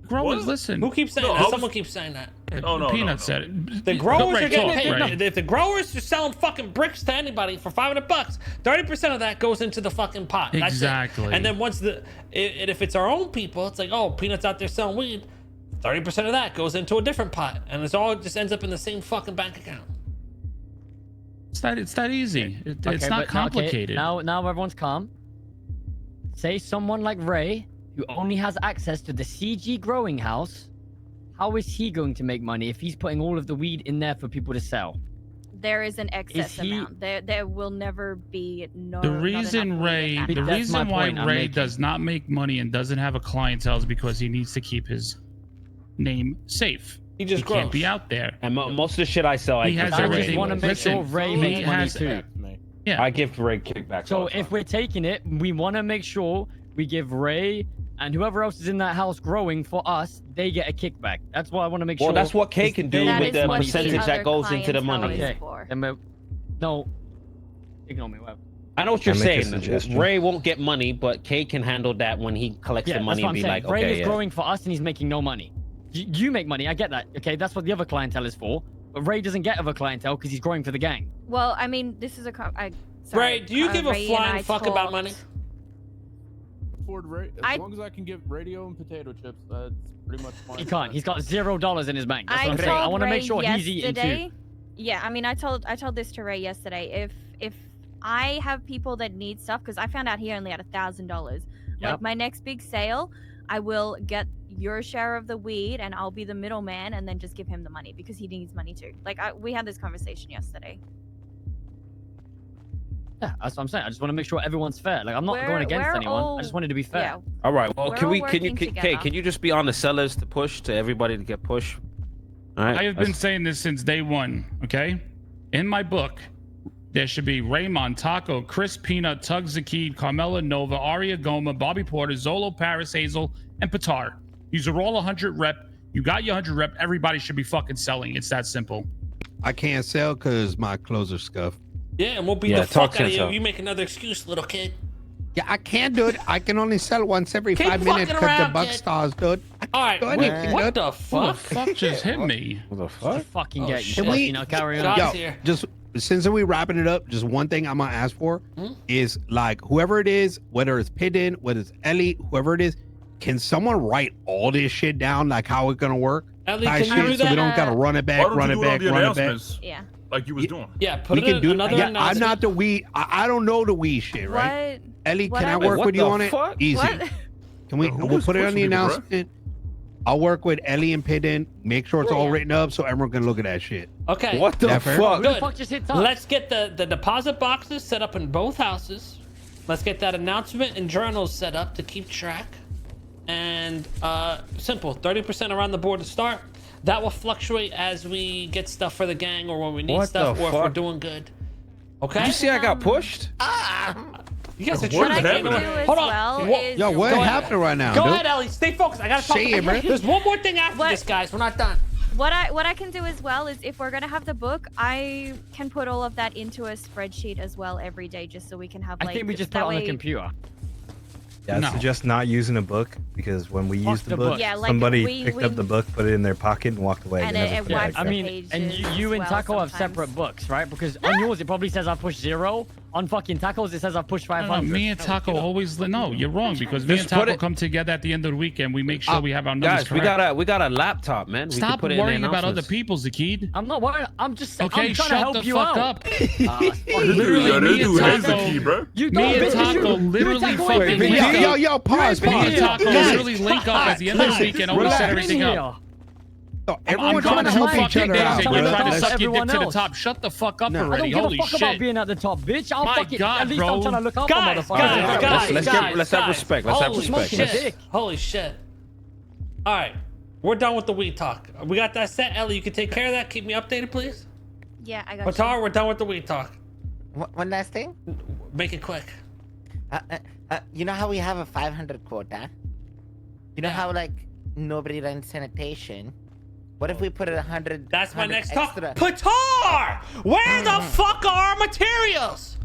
Growers, What? listen. Who keeps saying No, that? I was- Someone keeps saying that. No, Peanut said it. The growers Ray, are getting talk, paid. Ray. If the growers are selling fucking bricks to anybody for $500, 30% of that goes into the fucking pot. That's it. Exactly. And then once if it's our own people, it's like, oh, Peanut's out there selling weed. 30% of that goes into a different pot, and it's all just ends up in the same fucking bank account. It's that easy. It's Okay, not but now- okay, complicated. Now everyone's calm. Say someone like Ray, who only has access to the CG growing house, how is he going to make money if he's putting all of the weed in there for people to sell? There is an excess he- amount. There will never be The reason why I'm Ray making. does not make money and doesn't have a clientele is because he needs to keep his name safe. He just can't grows. be out there. And most of the shit I sell, I He give has to I Ray. just want to everything. make sure Listen, Ray he makes money has- too. Yeah. I give Ray kickbacks. So all the if time. we're taking it, we want to make sure we give Ray and whoever else is in that house growing for us, they get a kickback. That's what I want to make sure. Well, that's what Kay is can do they with get the money percentage too. that goes into the money. Okay. Then no, ignore me. Whatever. I know what you're Can I make a saying. suggestion? Ray won't get money, but Kay can handle that when he collects Yeah, the money that's what and I'm be saying. like, Ray okay, is yeah. growing for us and he's making no money. You make money, I get that. Okay, that's what the other clientele is for. But Ray doesn't get other clientele because he's growing for the gang. Well, I mean, this is a. Ray, do you give a Ray and flying I fuck about talked- money? As long as I can get radio and potato chips, that's pretty much fine. He can't. He's got $0 in his bank. That's what I'm saying. I told want to make Ray sure he's eating yesterday- too. Yeah, I mean, I told this to Ray yesterday. If I have people that need stuff, because I found out he only had $1,000. Yep. Like my next big sale, I will get your share of the weed, and I'll be the middleman, and then just give him the money because he needs money too. Like we had this conversation yesterday. Yeah, that's what I'm saying. I just want to make sure everyone's fair. Like I'm not We're- going against we're anyone. all- I just wanted to be fair. Yeah. All right. Well, We're can all we? Can you? working Kay, together. can you just be on the sellers to push to everybody to get push? All right. I have been saying this since day one, okay? In my book, there should be Raymond, Taco, Chris Peanut, Tug Zakid, Carmela Nova, Aria Goma, Bobby Porter, Zolo, Paris Hazel, and Patar. These are all 100 rep. You got your 100 rep. Everybody should be fucking selling. It's that simple. I can't sell because my clothes are scuffed. Yeah, and we'll beat Yeah, the fuck talk out of you. sense, You make another excuse, little kid. Yeah, I can't do it. I can only sell once every Keep 5 minutes fucking because the around, buck kid. stars, dude. All right, Go what, ahead, what kid. the Who the fuck? fuck just hit me? What the Just fuck? fucking Oh, get shit. you. Can we- You know, carry on. Shots Yo, here. just since we wrapping it up, just one thing I'm gonna ask for Hmm? is like whoever it is, whether it's Pidden, whether it's Ellie, whoever it is, can someone write all this shit down, like how it's gonna work? Ellie, Type can you do shit, so we that? don't gotta run it Why back, don't run you it do it on back, the run it back. announcements Yeah. like you was doing? Yeah, put We it can in do. another Yeah, I'm announcement. not the weed. I don't know the weed shit, right? What? Ellie, What can I I- work What with you the on it? fuck? Easy. What? Can we? Who We'll is put it on the pushing people, bruh? announcement. I'll work with Ellie and Pidden. Make sure it's all Yeah. written up so everyone can look at that shit. Okay. What the Yeah, fair. fuck? Who the Good. fuck just hit top? Let's get the deposit boxes set up in both houses. Let's get that announcement and journals set up to keep track. And simple, 30% around the board to start. That will fluctuate as we get stuff for the gang or when we need What stuff the or if we're fuck? doing good. Okay? Did you see I got pushed? You guys are What trying is to happening? What I can do as Hold on. well What- is Yo, what Go ahead. happened right now, Go dude? ahead, Ellie. Stay focused. I gotta talk. Say it, bro. There's one more thing after What- this, guys. We're not done. what I can do as well is if we're gonna have the book, I can put all of that into a spreadsheet as well every day, just so we can have I like. think we just put that it on the way- computer. Yeah, I No. suggest not using a book because when we Fuck used the the book, book. Yeah, like, somebody we- picked we- up the book, put it in their pocket, and walked away. And They never it put it wipes back. I mean, pages and you as and well Taco have sometimes. separate books, right? Because on yours it probably says I pushed 0. on fucking tacos, it says I've pushed 500. Me and Taco always no. You're wrong because me and Taco come together at the end of the week and we make sure we have our numbers correct. we got a laptop, man. Stop worrying about other people's, Zakid. I'm not worrying. I'm just saying. Okay, I'm trying shut to help the you fuck out. up. Literally, me and Taco literally fucking link up. Yo, pause. Me and Taco literally link up at the end of the week and always set everything up. Everyone I'm trying to help each other out, and you're bro. trying to suck your dick to the top. Shut the fuck up already. I don't Holy give a fuck shit. about being at the top, bitch. I'll My fucking, God, at least bro. I'm trying to look out Guys, for motherfuckers. Let's have respect. Let's have respect. Holy shit. All right. We're done with the weed talk. We got that set. Ellie, you can take care of that. Keep me updated, please. Yeah, I got Patar, we're done with the weed talk. One last thing. Make it quick. You know how we have a 500 quota? You know how like nobody runs sanitation? What if we put it 100? That's my next extra? talk. Patar! Where the fuck are our materials?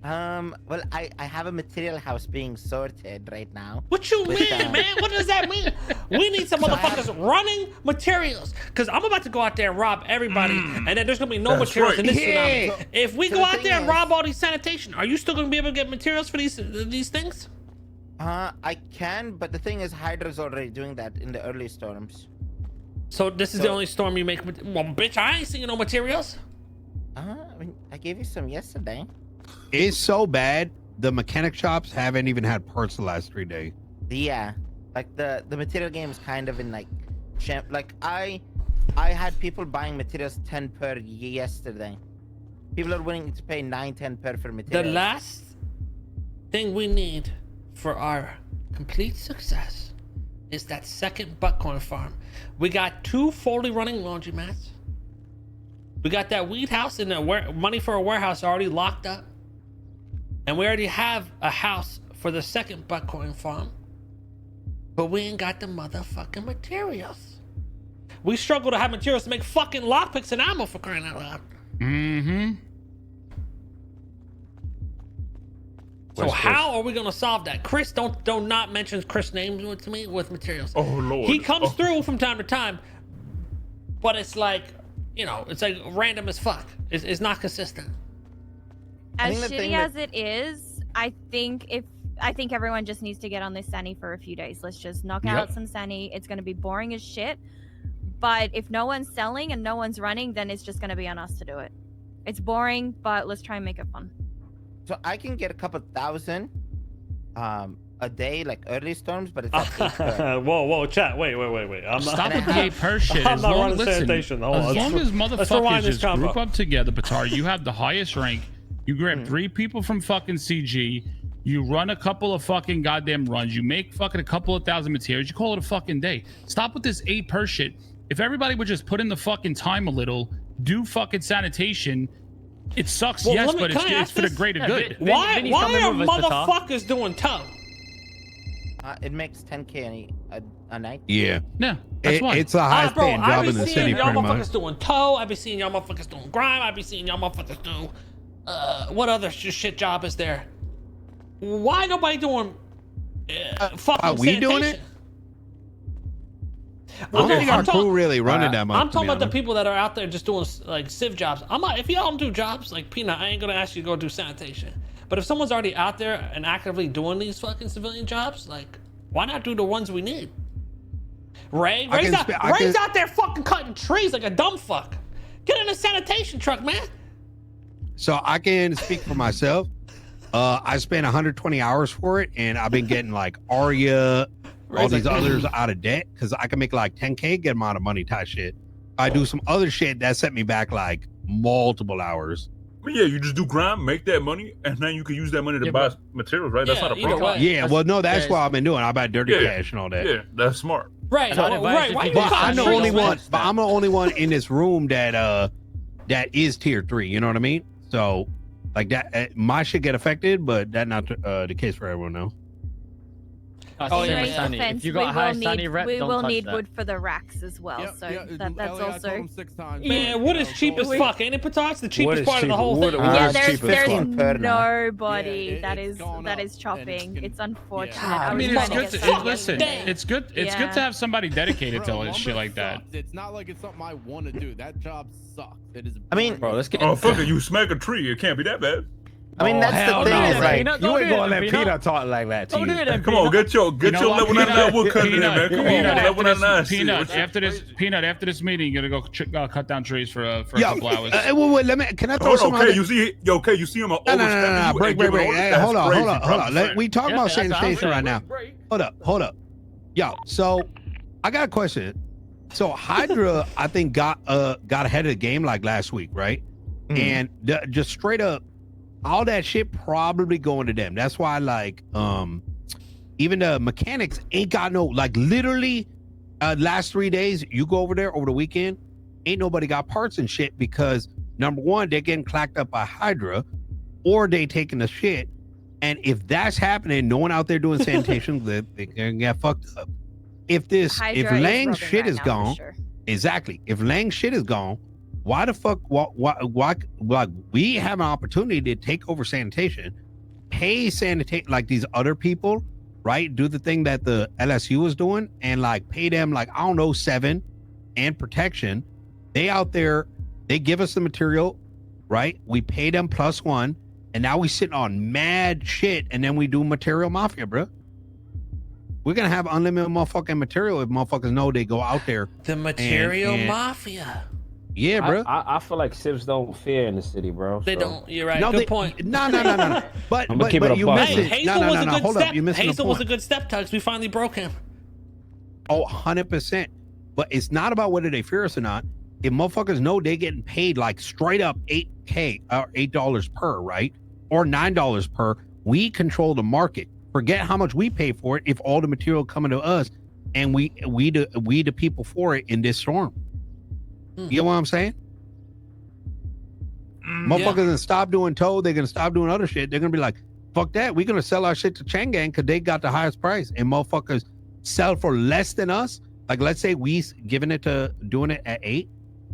Well, I have a material house being sorted right now. What you mean, man? What does that mean? We need some motherfuckers running materials. Because I'm about to go out there and rob everybody, and then there's going to be no materials in this tsunami. If we go out there and rob all these sanitation, are you still going to be able to get materials for these things? I can, but the thing is, Hydra's already doing that in the early storms. So this is the only storm you make. Well, bitch, I ain't seeing no materials. I mean, I gave you some yesterday. It's so bad. The mechanic shops haven't even had parts the last 3 days. Yeah, like the material game is kind of in like, like I had people buying materials 10 per yesterday. People are willing to pay 9-10 per for materials. The last thing we need for our complete success is that second buckhorn farm. We got 2 fully running laundromats. We got that weed house and the money for a warehouse already locked up. And we already have a house for the second buckhorn farm. But we ain't got the motherfucking materials. We struggle to have materials to make fucking lockpicks and ammo, for crying out loud. Mm-hmm. So how are we gonna solve that? Chris, don't not mention Chris' name to me with materials. Oh Lord. He comes through from time to time, but it's like, you know, it's like random as fuck. It's not consistent. As shitty as it is, I think everyone just needs to get on this Sani for a few days. Let's just knock out some Sani. It's gonna be boring as shit. But if no one's selling and no one's running, then it's just gonna be on us to do it. It's boring, but let's try and make it fun. So I can get a couple thousand a day, like early storms, but it's at whoa, chat. Wait. Stop with the 8 per shit. I'm not running sanitation. As long as motherfuckers just group up together, Batar, you have the highest rank. You grab 3 people from fucking CG. You run a couple of fucking goddamn runs. You make fucking a couple of thousand materials. You call it a fucking day. Stop with this 8 per shit. If everybody would just put in the fucking time a little, do fucking sanitation. It sucks, well, yes, but it's for the greater good. Why are motherfuckers doing tow? It makes 10K a night. Yeah. Yeah. That's why. It's a high-paying job in the city, y'all pretty motherfuckers much. doing tow. I be seeing y'all motherfuckers doing grime. I be seeing y'all motherfuckers do. What other shit job is there? Why nobody doing fucking Are we doing it? I don't think our crew really running that much. I'm talking about the people that are out there just doing like civ jobs. If y'all don't do jobs like Peanut, I ain't gonna ask you to go do sanitation. But if someone's already out there and actively doing these fucking civilian jobs, like why not do the ones we need? Ray's out there fucking cutting trees like a dumb fuck. Get in a sanitation truck, man. So I can speak for myself. I spent 120 hours for it, and I've been getting like Arya, all these others out of debt because I can make like 10K, get them out of money type shit. I do some other shit that set me back like multiple hours. But yeah, you just do grime, make that money, and then you can use that money to buy materials, right? That's not a problem. Yeah, well, no, that's what I've been doing. I buy dirty cash and all that. Yeah, that's smart. Right, right. But I'm the only one. But I'm the only one in this room that is tier 3. You know what I mean? So, like that, my shit get affected, but that's not the case for everyone now. If you got a high Sunny rep, we don't will touch need that. wood for the racks as well. That's also. Man, wood is cheap as fuck, ain't it, Patar? It's the cheapest part of the whole thing. Yeah, there's nobody that is chopping. It's unfortunate. I mean, it's good to listen. It's good to have somebody dedicated to shit like that. It's not like it's something I want to do. That job sucks. It is. I mean, bro, let's get. Oh fuck it, you smack a tree. It can't be that bad. I mean, that's the thing. Is like, you ain't gonna let Peanut talk like that to you. Come on, get your level 99 woodcut in there, man. Come on, level 99. Peanut, after this meeting, you're gonna go cut down trees for a couple hours. Wait, let me. Can I throw some? Okay, you see him overstepping. Break. Hey, hold on. We talking about sanitation right now. Hold up. Yo, so I got a question. So Hydra, I think got ahead of the game like last week, right? And just straight up, all that shit probably going to them. That's why, like, even the mechanics ain't got no, like, literally, last 3 days, you go over there over the weekend, ain't nobody got parts and shit because, number one, they're getting clacked up by Hydra, or they taking the shit. And if that's happening, no one out there doing sanitation, they're gonna get fucked up. If Lang's shit is gone, exactly. If Lang's shit is gone, why the fuck? Why? Like, we have an opportunity to take over sanitation, pay sanitate like these other people, right? Do the thing that the LSU is doing, and like pay them like, I don't know, 7 and protection. They out there, they give us the material, right? We pay them +1, and now we sit on mad shit, and then we do material mafia, bro. We're gonna have unlimited motherfucking material if motherfuckers know they go out there. The material mafia. Yeah, bro. I feel like Civs don't fear in the city, bro. They don't. You're right. No, Good point. No. But you missed it. Hazel No. was a good Hold step. up. You missed the Hazel was a point. good step, Tugs. We finally broke him. Oh, 100%. But it's not about whether they fear us or not. If motherfuckers know they getting paid like straight up $8K or $8 per, right? Or $9 per, we control the market. Forget how much we pay for it if all the material coming to us and we the people for it in this storm. You know what I'm saying? Motherfuckers gonna stop doing tow, they're gonna stop doing other shit. They're gonna be like, fuck that, we're gonna sell our shit to Changang because they got the highest price, and motherfuckers sell for less than us. Like, let's say we giving it to doing it at 8.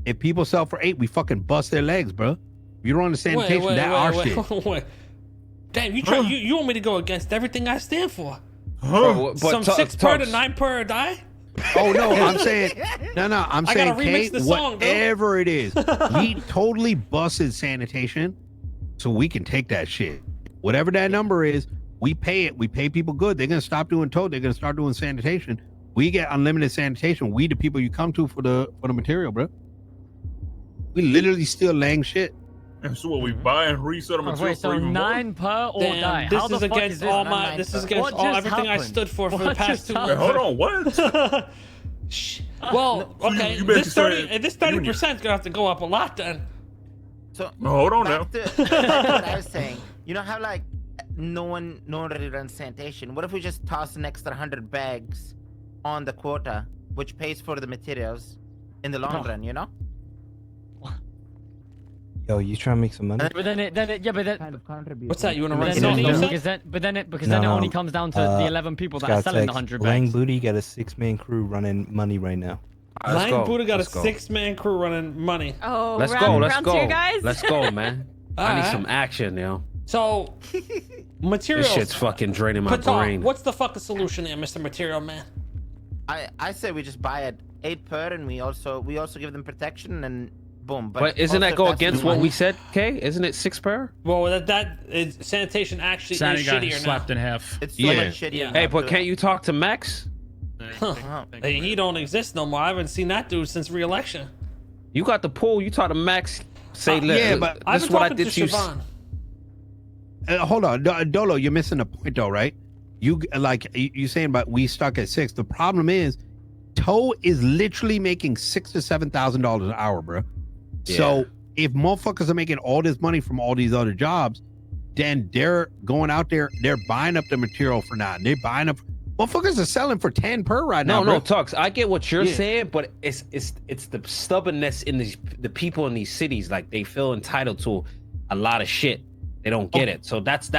If people sell for 8, we fucking bust their legs, bro. If you don't understand sanitation, that's our shit. Damn, you want me to go against everything I stand for? Huh? Some 6 per to 9 per die? Oh no, I'm saying I'm saying remix the song, whatever it is, we totally busted sanitation, so we can take that shit. Whatever that number is, we pay it. We pay people good. They're gonna stop doing tow. They're gonna start doing sanitation. We get unlimited sanitation. We the people you come to for the material, bro. We literally steal Lang shit. And so what, we buy and resell the material Wait, so for even 9 per or die? This is against all my. This is against all everything I stood for the past 2 months. Wait, hold on, what? Well, okay, this 30% is gonna have to go up a lot then. So hold on now. Back to what I was saying. You know how like no one really runs sanitation. What if we just toss an extra 100 bags on the quota, which pays for the materials in the long run? You know. Yo, you trying to make some money? But then it kind of contribute. What's that? You want to run then something? because then it only comes down to the 11 people that are selling the 100 bags. Lang Booty got a 6-man crew running money right now. Lang Buddha got a 6-man crew running money. Oh, Let's round go. 2, guys. Let's go, man. I need some action, yo. So, materials. This shit's fucking draining my brain. What's the fucking solution there, Mr. Material Man? I say we just buy at 8 per, and we also give them protection and boom. But isn't that go against what we said, Kay? Isn't it 6 per? Well, that is sanitation actually is shittier now. Slapped in half. It's so much shittier. Hey, but can't you talk to Max? Hey, he don't exist no more. I haven't seen that dude since re-election. You got the pool. You talk to Max. Say, but I've this been is what I talking did to you. Siobhan. Hold on, Dolo, you're missing the point though, right? You saying about we stuck at 6. The problem is, tow is literally making $6,000 to $7,000 an hour, bro. Yeah. So if motherfuckers are making all this money from all these other jobs, then they're going out there, they're buying up the material for 9. They're buying up. Motherfuckers are selling for 10 per right now. No, Tux. I get what you're saying, but it's the stubbornness in the people in these cities. Like, they feel entitled to a lot of shit. They don't get it. So that's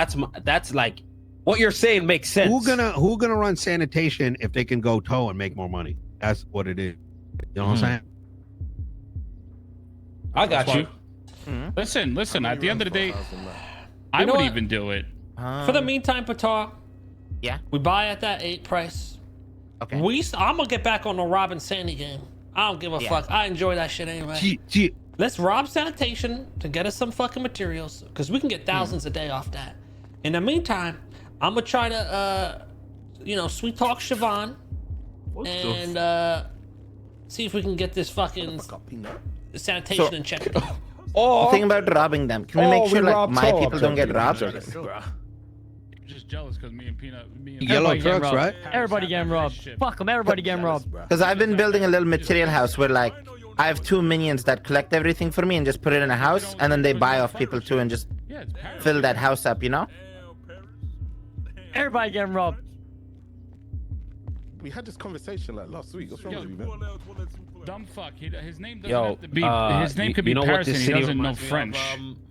like what you're saying makes sense. Who gonna run sanitation if they can go tow and make more money? That's what it is. You know what I'm saying? I got you. Listen. At the end of the day, I would even do it. For the meantime, Patar. Yeah. We buy at that 8 price. Okay. I'm gonna get back on the Robin Sandy game. I don't give a fuck. I enjoy that shit anyway. Let's rob sanitation to get us some fucking materials, because we can get thousands a day off that. In the meantime, I'm gonna try to, sweet talk Siobhan and see if we can get this fucking sanitation in check. The thing about robbing them, can we make sure like my people don't get robbed? Just jealous because me and Peanut. Yellow trucks, right? Everybody getting robbed. Fuck them. Everybody getting robbed. Because I've been building a little material house where like I have 2 minions that collect everything for me and just put it in a house, and then they buy off people too and just fill that house up, you know? Everybody getting robbed. We had this conversation like last week. What's wrong with you, man? Dumb fuck. His name doesn't have to be. His name could be Paris, and he doesn't know French.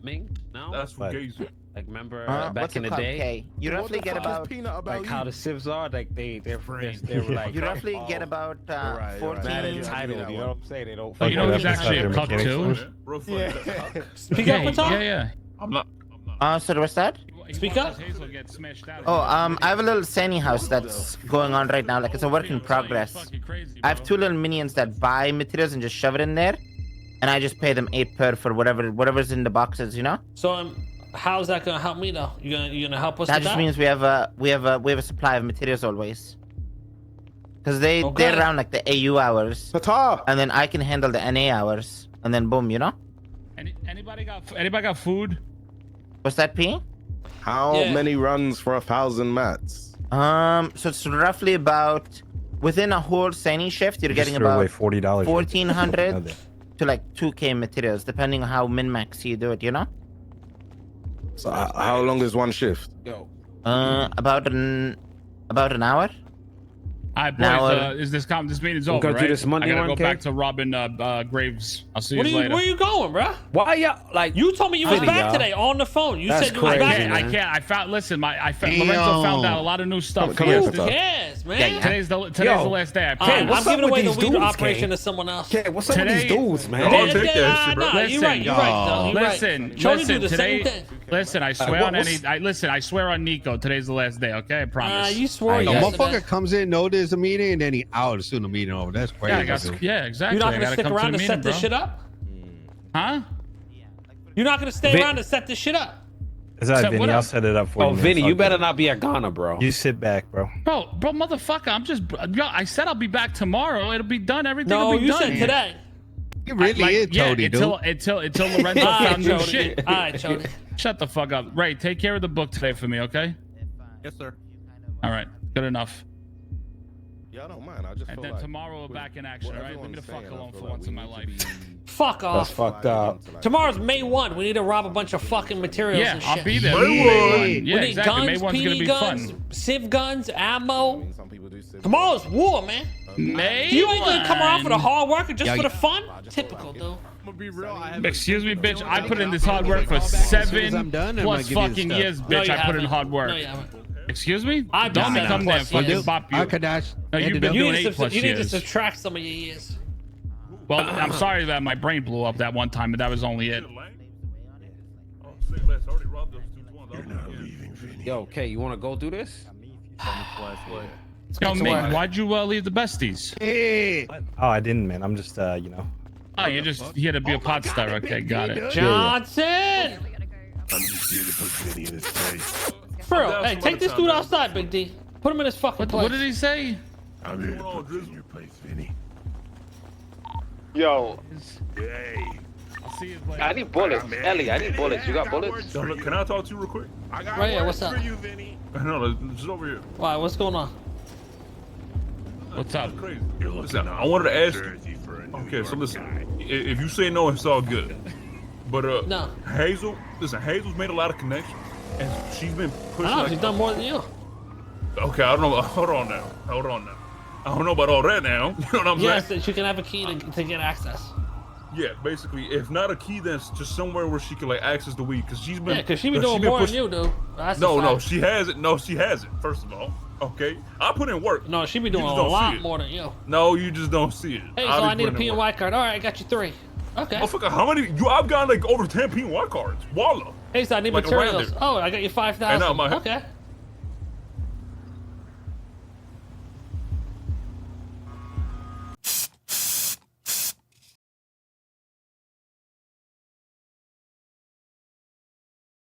Ming? No? That's for gays. Like remember What's back in it the called? day, Okay. You roughly get about like how the civs are, like they were like you roughly get about 14. mad entitled. You know what I'm saying? They don't. Oh, you know who's actually a cuck too? Speak up, what's up? Yeah. I'm not. So what's that? Speak up. Oh, I have a little Sani house that's going on right now. Like it's a work in progress. I have 2 little minions that buy materials and just shove it in there, and I just pay them 8 per for whatever's in the boxes, you know. So how's that gonna help me though? You gonna help us? That with just means we have a supply of materials always. Because they're around like the AU hours, and then I can handle the NA hours, and then boom, you know. Anybody got food? What's that, P? How many runs for 1,000 mats? So it's roughly about within a whole Sani shift, you're getting about $40. 1,400 to like 2K materials, depending on how min-max you do it, you know. So how long is one shift? About an hour. Alright, boys, this meeting's over, right? This Monday I gotta go one, back to robbing Graves. I'll see you later. Where you going, bro? Why y'all like? You told me you was back today on the phone. You said you was back. I can't. I found. Listen, Lorenzo found out a lot of new stuff. Who cares, man? Today's the last day. I promise. I'm giving away the weed operation to someone else. Okay, what's up with these dudes, man? I'll take that shit, bro. You're right. You're right. Listen. Today. Listen, I swear on I swear on Nico. Today's the last day. Okay, I promise. You swore. A motherfucker comes in, know there's a meeting, and then he out as soon as the meeting over. That's crazy. Yeah, exactly. You're not gonna stick around to set this shit up? Huh? You're not gonna stay around to set this shit up? Is that Vinny? I'll set it up for you. Oh, Vinny, you better not be a Ghana, bro. You sit back, bro. Bro, motherfucker, I said I'll be back tomorrow. It'll be done. Everything will be done. No, you said today. He really is Chody, dude. Until Lorenzo found new shit. All right, Chody. Shut the fuck up. Ray, take care of the book today for me, okay? Yes, sir. All right, good enough. Yeah, I don't mind. I just and feel then like tomorrow we're back in action, all right? Leave me the fuck alone for once in my life. Fuck off. That's fucked up. Tomorrow's May 1. We need to rob a bunch of fucking materials and shit. I'll be there. May 1. Yeah, we need exactly. May guns, 1's gonna PD be guns, fun. civ guns, ammo. some people do sit Tomorrow's war, man. May You ain't gonna come around for the 1. hard work or just for the fun? Typical, dude. I'm gonna be real. Excuse me, bitch. I put in this hard work for 7 plus fucking years, bitch. I put in hard work. No, you haven't. Excuse me? I've Don't been come there 7+ fucking years. bop you. Arkadash. No, you've been doing 8+ You need to years. subtract some of your years. Well, I'm sorry that my brain blew up that one time, but that was only it. Yo, okay, you want to go do this? Yo, Ming, why'd you leave the besties? Oh, I didn't, man. I'm just, you know. Oh, you had to be a pot star. Okay, got it. Johnson! I'm just here to put Vinny in his place. Bro, hey, take this dude outside, Big D. Put him in his fucking place. What did he say? I'm here to put you in your place, Vinny. Yo, Hey. I'll see you later. I need bullets. Ellie, I need bullets. You got bullets? Yo, look, can I talk to you real quick? I got Right here, words what's up? for you, Vinny. No, just over here. Why, what's going on? What's up? That's crazy. You're Listen, looking I wanted to ask you. Jersey for a New Okay, so York listen. guy. If you say no, it's all good. But No. Hazel's made a lot of connections, and she's been pushing. I know, like, she's done more than you. Okay, I don't know. Hold on now. I don't know about all that now. You know what I'm Yes, saying? that she can have a key to get access. Yeah, basically, if not a key, then it's just somewhere where she can like access the weed, because she's been. Yeah, because she be doing more than you do. That's a No, fact. she hasn't. No, she hasn't. First of all, okay, I put in work. No, she be You doing a just don't see lot it. more than you. No, you just don't see it. Hey, so I be I need a putting in P and work. Y card. All right, I got you 3. Okay. Motherfucker, how many? I've got like over 10 PY cards. Walla. Hey, so I need like around materials. there. Oh, I got you 5,000. Hey, no, my- Okay.